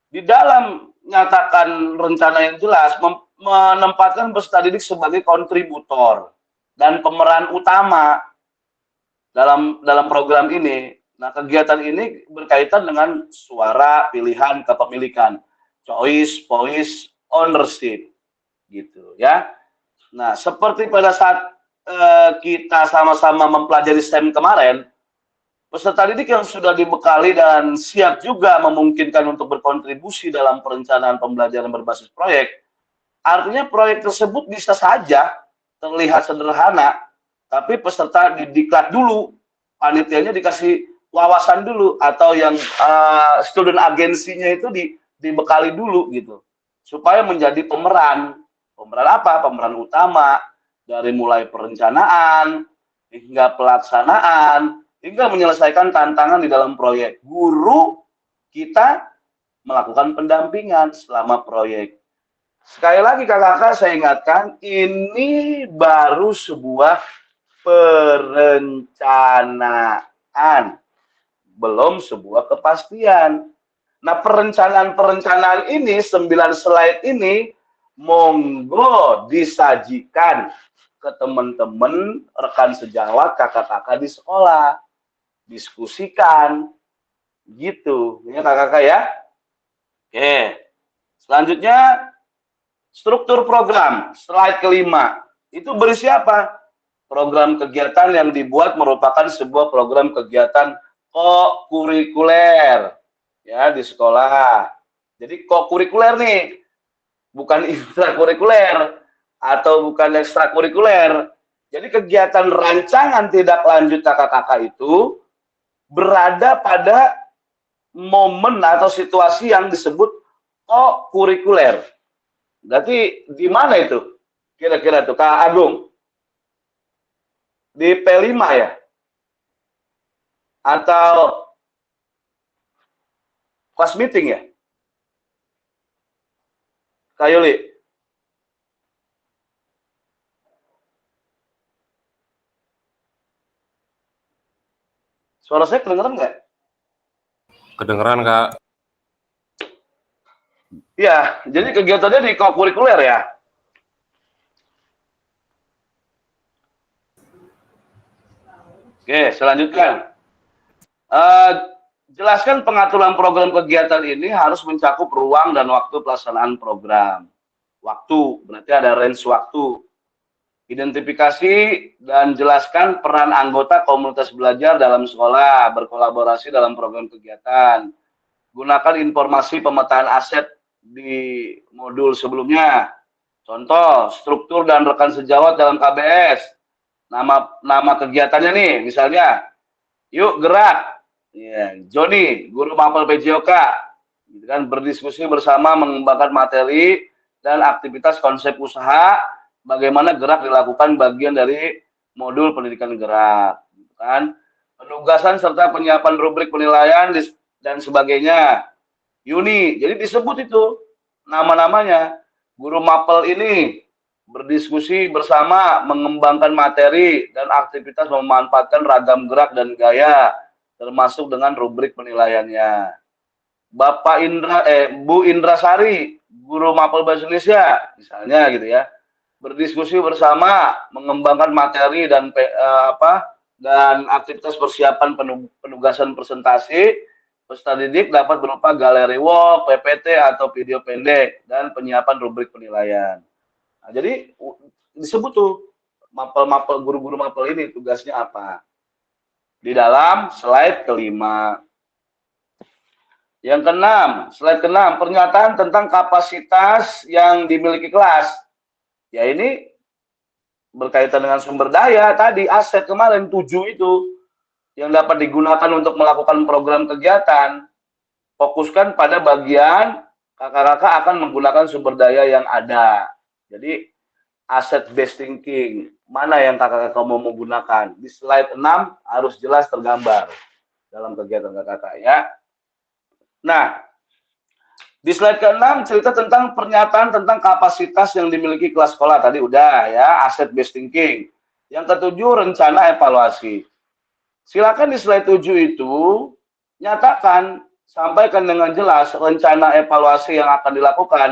di dalam nyatakan rencana yang jelas menempatkan peserta didik sebagai kontributor dan pemeran utama dalam program ini. Nah, kegiatan ini berkaitan dengan suara, pilihan, kepemilikan, choice, voice, ownership, gitu ya. Nah, seperti pada saat kita sama-sama mempelajari STEM kemarin, peserta didik yang sudah dibekali dan siap juga memungkinkan untuk berkontribusi dalam perencanaan pembelajaran berbasis proyek, artinya proyek tersebut bisa saja terlihat sederhana, tapi peserta didiklat dulu, panitianya dikasih wawasan dulu, atau yang student agensinya itu dibekali dulu gitu, supaya menjadi pemeran. Pemeran apa? Pemeran utama, dari mulai perencanaan, hingga pelaksanaan, hingga menyelesaikan tantangan di dalam proyek. Guru kita melakukan pendampingan selama proyek. Sekali lagi kakak-kakak saya ingatkan, ini baru sebuah perencanaan, belum sebuah kepastian. Nah, perencanaan ini, 9 slide ini, monggo disajikan ke teman-teman, rekan sejawat, kakak-kakak di sekolah. Diskusikan, gitu. Ini kakak-kakak ya. Oke. Selanjutnya, struktur program, slide kelima. Itu berisi apa? Program kegiatan yang dibuat merupakan sebuah program kegiatan ko-kurikuler ya di sekolah. Jadi ko-kurikuler nih, bukan intrakurikuler atau bukan ekstrakurikuler. Jadi kegiatan rancangan tindak lanjut kakak-kakak itu berada pada momen atau situasi yang disebut ko-kurikuler. Berarti di mana itu? Kira-kira tuh Kak Agung? Di P5 ya? Atau Pas meeting ya? Kak Yuli? Suara saya kedengeran nggak? Kedengeran, Kak. Iya, jadi kegiatannya di kurikuler ya? Oke, selanjutnya. Jelaskan pengaturan program kegiatan ini harus mencakup ruang dan waktu pelaksanaan program. Waktu, berarti ada range waktu. Identifikasi dan jelaskan peran anggota komunitas belajar dalam sekolah, berkolaborasi dalam program kegiatan. Gunakan informasi pemetaan aset di modul sebelumnya. Contoh, struktur dan rekan sejawat dalam KBS. Nama kegiatannya nih, misalnya, yuk gerak. Ya, Joni, guru mapel PJOK, gitu kan, berdiskusi bersama mengembangkan materi dan aktivitas konsep usaha, bagaimana gerak dilakukan bagian dari modul pendidikan gerak, gitu kan. Penugasan serta penyiapan rubrik penilaian dan sebagainya. Yuni, jadi disebut itu nama-namanya. Guru mapel ini berdiskusi bersama mengembangkan materi dan aktivitas memanfaatkan ragam gerak dan gaya, termasuk dengan rubrik penilaiannya. Bu Indrasari, guru mapel bahasa Indonesia, misalnya gitu ya, berdiskusi bersama mengembangkan materi dan aktivitas persiapan penugasan presentasi. Peserta didik dapat berupa galeri walk, PPT atau video pendek dan penyiapan rubrik penilaian. Nah, jadi disebut tuh guru-guru mapel ini tugasnya apa? Di dalam slide kelima. Yang keenam, slide keenam, pernyataan tentang kapasitas yang dimiliki kelas. Ya ini berkaitan dengan sumber daya tadi, aset kemarin 7 itu yang dapat digunakan untuk melakukan program kegiatan. Fokuskan pada bagian kakak-kakak akan menggunakan sumber daya yang ada. Jadi asset based thinking, mana yang kakak-kakak mau menggunakan. Di slide 6 harus jelas tergambar dalam kegiatan kakak-kakak ya. Nah, di slide ke-6 cerita tentang pernyataan tentang kapasitas yang dimiliki kelas sekolah. Tadi udah ya, asset based thinking. Yang ke-7 rencana evaluasi. Silakan di slide 7 itu nyatakan, sampaikan dengan jelas rencana evaluasi yang akan dilakukan.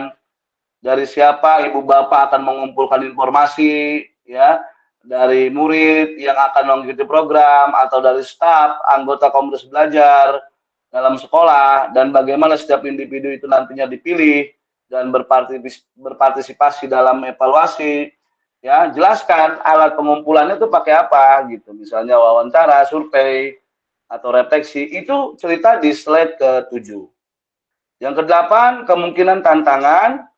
Dari siapa ibu bapak akan mengumpulkan informasi ya, dari murid yang akan mengikuti program atau dari staf anggota komunitas belajar dalam sekolah, dan bagaimana setiap individu itu nantinya dipilih dan berpartisipasi dalam evaluasi ya. Jelaskan alat pengumpulannya itu pakai apa gitu, misalnya wawancara, survei atau refleksi. Itu cerita di slide ke-7. Yang ke-8 kemungkinan tantangan.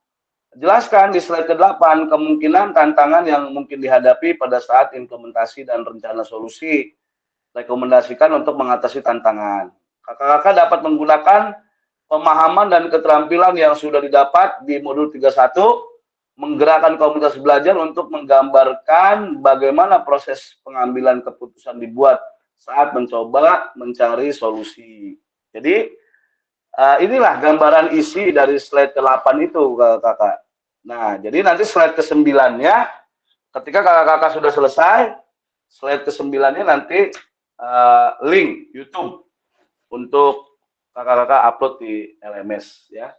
Jelaskan di slide ke-8 kemungkinan tantangan yang mungkin dihadapi pada saat implementasi dan rencana solusi. Rekomendasikan untuk mengatasi tantangan. Kakak-kakak dapat menggunakan pemahaman dan keterampilan yang sudah didapat di modul 31, menggerakkan komunitas belajar untuk menggambarkan bagaimana proses pengambilan keputusan dibuat saat mencoba mencari solusi. Jadi inilah gambaran isi dari slide ke-8 itu kakak-kakak. Nah, jadi nanti slide ke-9-nya, ketika kakak-kakak sudah selesai, slide ke-9-nya nanti link YouTube untuk kakak-kakak upload di LMS ya.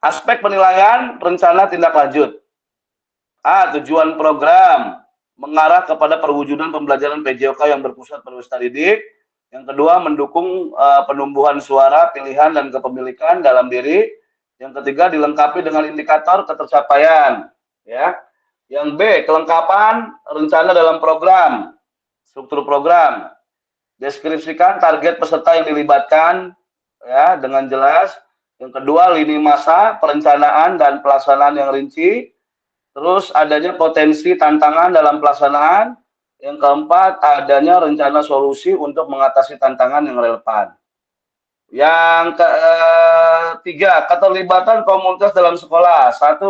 Aspek penilaian rencana tindak lanjut. Tujuan program mengarah kepada perwujudan pembelajaran PJOK yang berpusat pada peserta didik. Yang kedua, mendukung penumbuhan suara, pilihan, dan kepemilikan dalam diri. Yang ketiga, dilengkapi dengan indikator ketercapaian. Ya. Yang B, kelengkapan rencana dalam program, struktur program. Deskripsikan target peserta yang dilibatkan ya dengan jelas. Yang kedua, lini masa, perencanaan, dan pelaksanaan yang rinci. Terus adanya potensi tantangan dalam pelaksanaan. Yang keempat, adanya rencana solusi untuk mengatasi tantangan yang relevan. Yang ketiga, keterlibatan komunitas dalam sekolah. 1,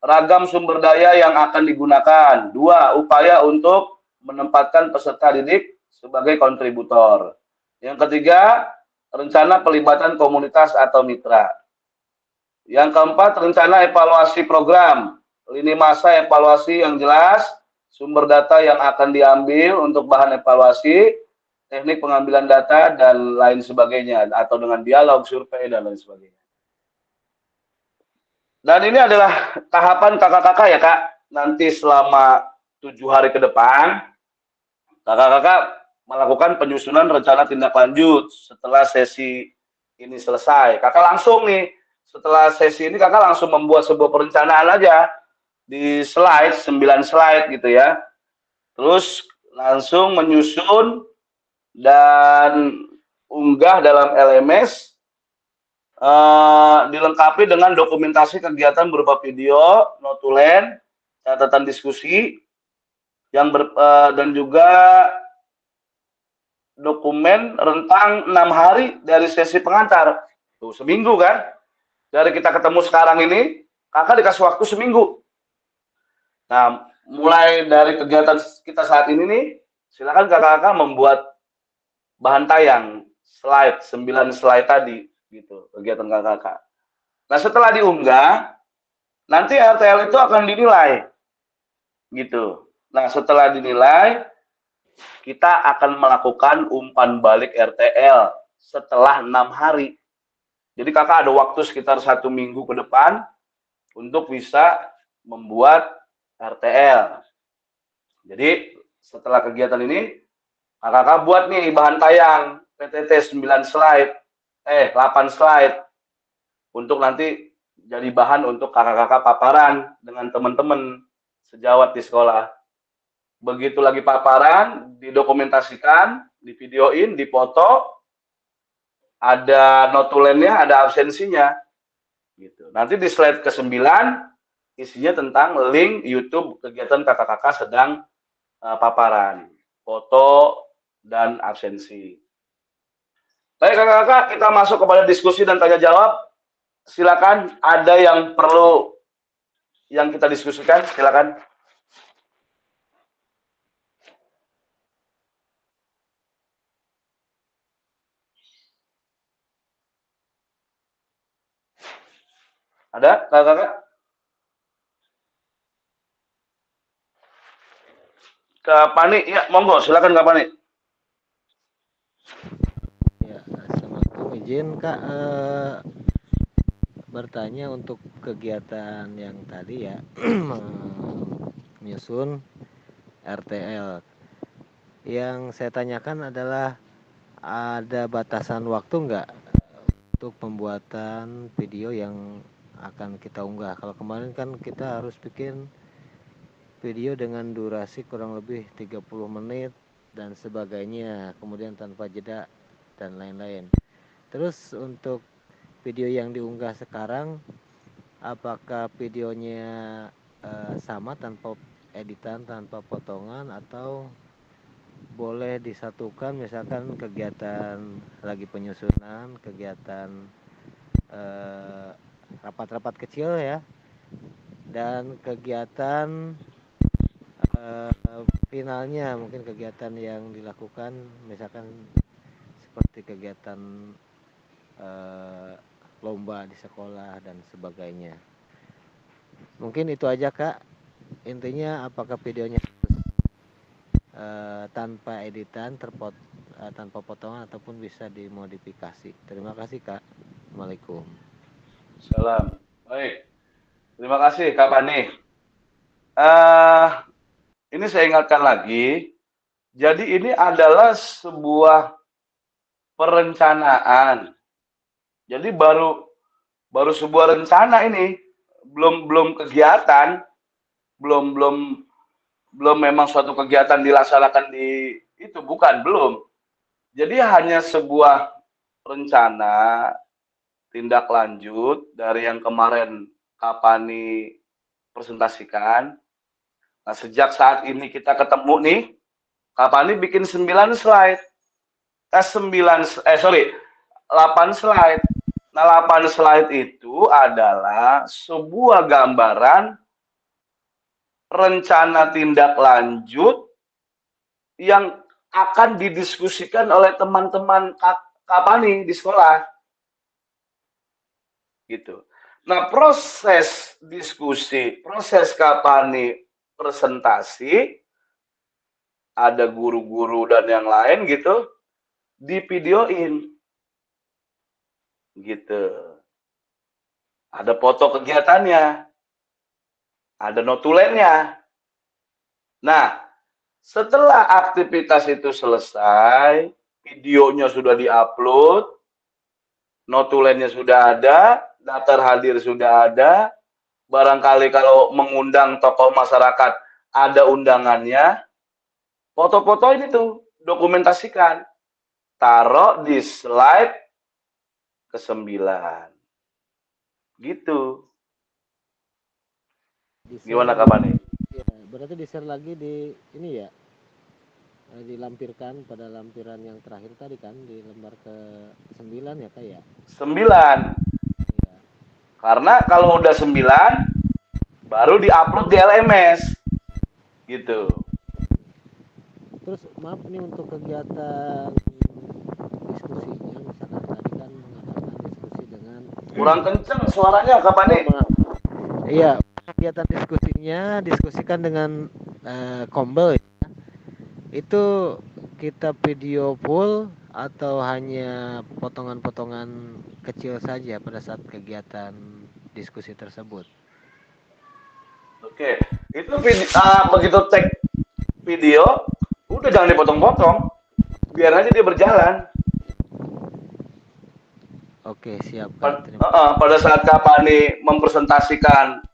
ragam sumber daya yang akan digunakan. 2, upaya untuk menempatkan peserta didik sebagai kontributor. Yang ketiga, rencana pelibatan komunitas atau mitra. Yang keempat, rencana evaluasi program, lini masa evaluasi yang jelas, sumber data yang akan diambil untuk bahan evaluasi, teknik pengambilan data, dan lain sebagainya, atau dengan dialog, survei, dan lain sebagainya. Dan ini adalah tahapan kakak-kakak ya Kak, nanti selama 7 hari ke depan, kakak-kakak melakukan penyusunan rencana tindak lanjut setelah sesi ini selesai. Kakak langsung nih, setelah sesi ini kakak langsung membuat sebuah perencanaan aja di slide, 9 slide gitu ya. Terus langsung menyusun dan unggah dalam LMS, dilengkapi dengan dokumentasi kegiatan berupa video, notulen, catatan diskusi, dan juga dokumen rentang 6 hari dari sesi pengantar. Tuh, seminggu kan? Dari kita ketemu sekarang ini, kakak dikasih waktu seminggu. Nah, mulai dari kegiatan kita saat ini nih, silakan kakak-kakak membuat bahan tayang, slide, 9 slide tadi, gitu, kegiatan kakak-kakak. Nah, setelah diunggah, nanti RTL itu akan dinilai, gitu. Nah, setelah dinilai, kita akan melakukan umpan balik RTL setelah 6 hari. Jadi kakak ada waktu sekitar 1 minggu ke depan untuk bisa membuat RTL. Jadi setelah kegiatan ini, kakak buat nih bahan tayang PTT 9 slide, 8 slide, untuk nanti jadi bahan untuk kakak-kakak paparan dengan teman-teman sejawat di sekolah. Begitu lagi paparan, didokumentasikan, divideoin, dipoto, ada notulennya, ada absensinya, gitu. Nanti di slide ke-9 isinya tentang link YouTube kegiatan kakak-kakak sedang paparan, foto dan absensi. Baik kakak-kakak, kita masuk kepada diskusi dan tanya jawab. Silakan, ada yang perlu yang kita diskusikan, silakan. Ada kakak-kakak? Kak Pani, ya monggo, silakan Kak Pani. Ya, Assalamualaikum. Izin Kak bertanya untuk kegiatan yang tadi ya, menyusun RTL. Yang saya tanyakan adalah ada batasan waktu nggak untuk pembuatan video yang akan kita unggah? Kalau kemarin kan kita harus bikin video dengan durasi kurang lebih 30 menit dan sebagainya, kemudian tanpa jeda dan lain-lain. Terus untuk video yang diunggah sekarang, apakah videonya sama tanpa editan, tanpa potongan, atau boleh disatukan misalkan kegiatan lagi penyusunan, kegiatan rapat-rapat kecil ya, dan kegiatan finalnya, mungkin kegiatan yang dilakukan misalkan seperti kegiatan lomba di sekolah dan sebagainya. Mungkin itu aja Kak, intinya apakah videonya tanpa editan, tanpa potongan, ataupun bisa dimodifikasi. Terima kasih Kak. Assalamualaikum. Salam. Baik, terima kasih Kak Pani. Ini saya ingatkan lagi, jadi ini adalah sebuah perencanaan. Jadi baru sebuah rencana ini, belum kegiatan, belum memang suatu kegiatan dilaksanakan di itu, bukan, belum. Jadi hanya sebuah rencana tindak lanjut dari yang kemarin Kak Pani presentasikan. Nah, sejak saat ini kita ketemu nih, Kak Pani bikin 9 slide. 8 slide. Nah, 8 slide itu adalah sebuah gambaran rencana tindak lanjut yang akan didiskusikan oleh teman-teman Kapani di sekolah. Gitu. Nah, proses diskusi, proses Kapani presentasi, ada guru-guru dan yang lain gitu, di videoin. Gitu. Ada foto kegiatannya, ada notulennya. Nah, setelah aktivitas itu selesai, videonya sudah diupload, notulennya sudah ada, daftar hadir sudah ada, barangkali kalau mengundang tokoh masyarakat ada undangannya, foto-foto ini tuh dokumentasikan, taruh di slide ke-9. Gitu. Gimana kapan nih? Ya, berarti di-share lagi di ini ya, dilampirkan pada lampiran yang terakhir tadi kan, di lembar ke-9 ya Kak ya? 9. Iya. Karena kalau udah 9, baru diupload di LMS. Gitu. Terus maaf nih untuk kegiatan diskusinya, misalkan tadi kan mengadakan diskusi dengan Kurang kenceng suaranya kapan nih? Iya, kegiatan diskusinya diskusikan dengan Kombel ya. Itu kita video full atau hanya potongan-potongan kecil saja pada saat kegiatan diskusi tersebut? Oke, itu begitu tag video, udah jangan dipotong-potong, biar aja dia berjalan. Oke, siap. Pada saat Kapani mempresentasikan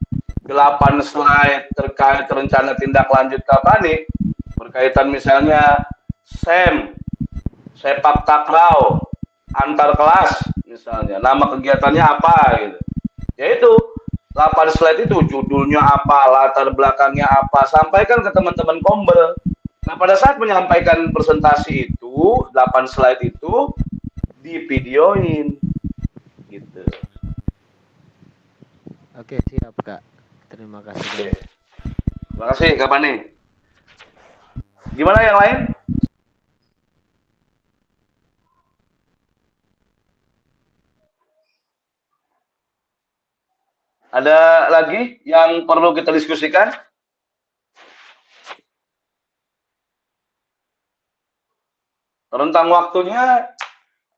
8 slide terkait rencana tindak lanjut Kapani, berkaitan misalnya SEM, sepak takraw, antar kelas, misalnya, nama kegiatannya apa gitu. Yaitu 8 slide itu judulnya apa, latar belakangnya apa, sampaikan ke teman-teman Kombel. Nah, pada saat menyampaikan presentasi itu, 8 slide itu divideoin. Gitu. Oke, siap Kak. Terima kasih. Oke. Terima kasih kapan nih? Gimana yang lain? Ada lagi yang perlu kita diskusikan? Rentang waktunya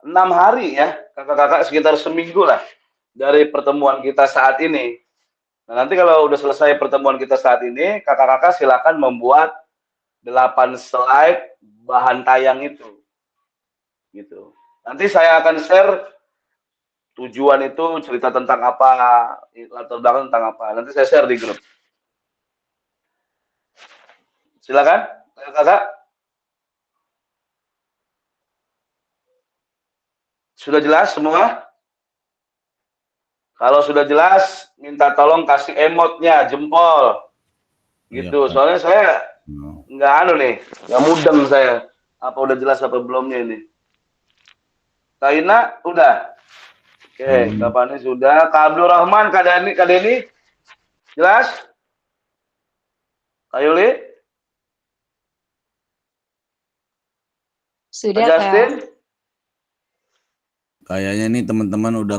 6 hari ya, kakak-kakak, sekitar seminggu lah dari pertemuan kita saat ini. Nah, nanti kalau udah selesai pertemuan kita saat ini, kakak-kakak silakan membuat 8 slide bahan tayang itu. Gitu. Nanti saya akan share tujuan itu, cerita tentang apa, latar belakang tentang apa. Nanti saya share di grup. Silakan, kakak. Sudah jelas semua? Kalau sudah jelas, minta tolong kasih emotnya, jempol. Gitu. Iya, soalnya saya nggak nggak mudeng saya. Apa udah jelas apa belumnya ini? Kak Ina, udah? Oke, kapan ini sudah? Kak Abdul Rahman, Kak Deni, jelas? Kak Yuli? Sudah, Kak Justin? Kayaknya nih teman-teman udah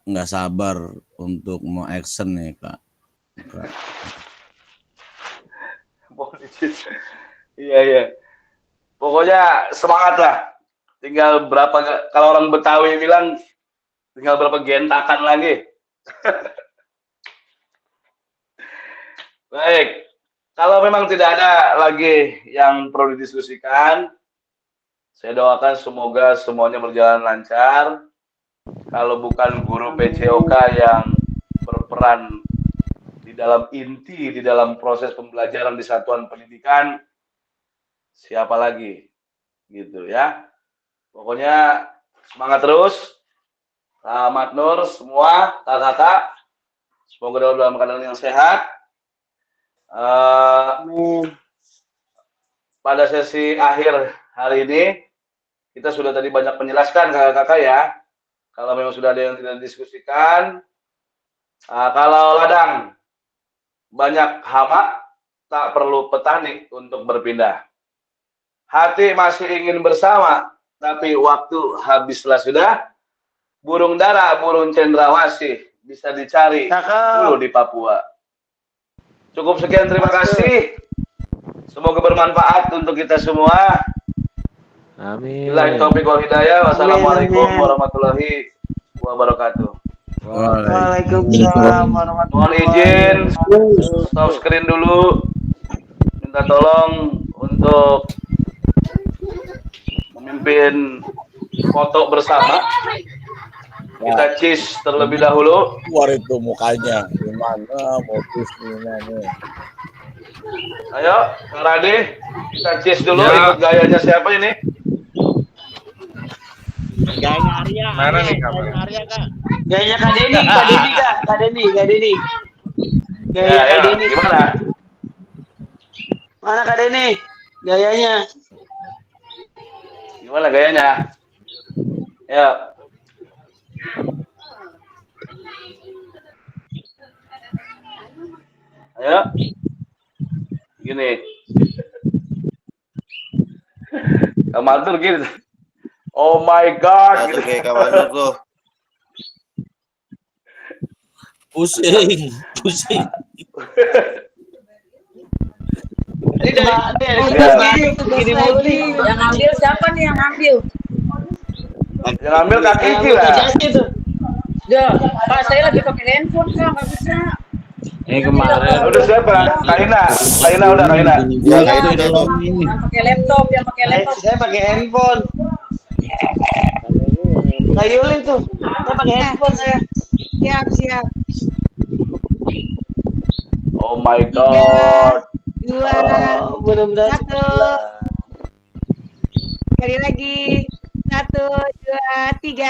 nggak sabar untuk mau action nih Kak. Iya. Pokoknya semangat lah. Tinggal berapa, kalau orang Betawi bilang, tinggal berapa gentakan lagi. Baik. Kalau memang tidak ada lagi yang perlu didiskusikan, saya doakan semoga semuanya berjalan lancar. Kalau bukan guru PCOK yang berperan di dalam inti, di dalam proses pembelajaran di satuan pendidikan, siapa lagi? Gitu ya. Pokoknya semangat terus. Selamat Nur semua, kakak-kakak. Semoga dalam keadaan yang sehat. Pada sesi akhir hari ini, kita sudah tadi banyak menjelaskan kakak-kakak ya. Kalau memang sudah ada yang tidak didiskusikan, kalau ladang banyak hama, tak perlu petani untuk berpindah. Hati masih ingin bersama, tapi waktu habislah sudah. Burung dara, burung cendrawasih bisa dicari dulu di Papua. Cukup sekian, terima kasih. Semoga bermanfaat untuk kita semua. Amin. Billahi taufiq wal hidayah. Wassalamualaikum warahmatullahi wabarakatuh. Waalaikumsalam warahmatullahi Mohon izin stop screen dulu. Minta tolong untuk memimpin foto bersama. Kita cheese terlebih dahulu. Keluar itu mukanya. Gimana modus gimana? Ayo, Kak Rade, kita cheese dulu. Ya. Ikut gayanya siapa ini? Gayanya Arya. Mana nih kamu? Arya, Kak. Gayanya Kak Denny, Kak Denny. Gaya Ya, Kak ya. Denny. Gimana? Mana Kak Denny? Gayanya. Gimana gayanya? Ya. Ayo. Gini. Kamatur gitu. Oh my god. Satu kayak kawan tuh. Pusing. Ini gini mulu nih. Yang ambil siapa nih yang ambil? Yang ambil Kak Kiki lah. Ya, Pak saya lagi pakai handphone Kak, nggak bisa. Ini kemarin. Udah siapa? Kaina udah Kaina. Ya, itu Yang pakai laptop, Saya pakai handphone. Kak Yuli tuh. Saya pakai handphone saya. Siap. Oh my god. 2, Mudah-mudahan. 1. Sekali lagi. 1, 2, 3.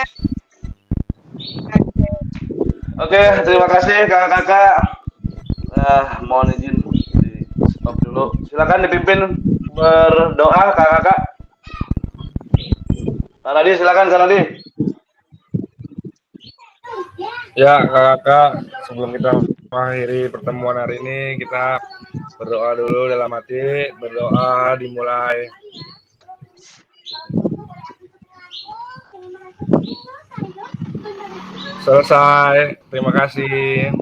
Oke, terima kasih kakak-kakak. Mohon izin di stop dulu. Silakan dipimpin berdoa kakak-kakak. Kak Radi, silakan Kak Radi. Ya, kakak, sebelum kita mengakhiri pertemuan hari ini, kita berdoa dulu dalam hati. Berdoa dimulai. Selesai. Terima kasih.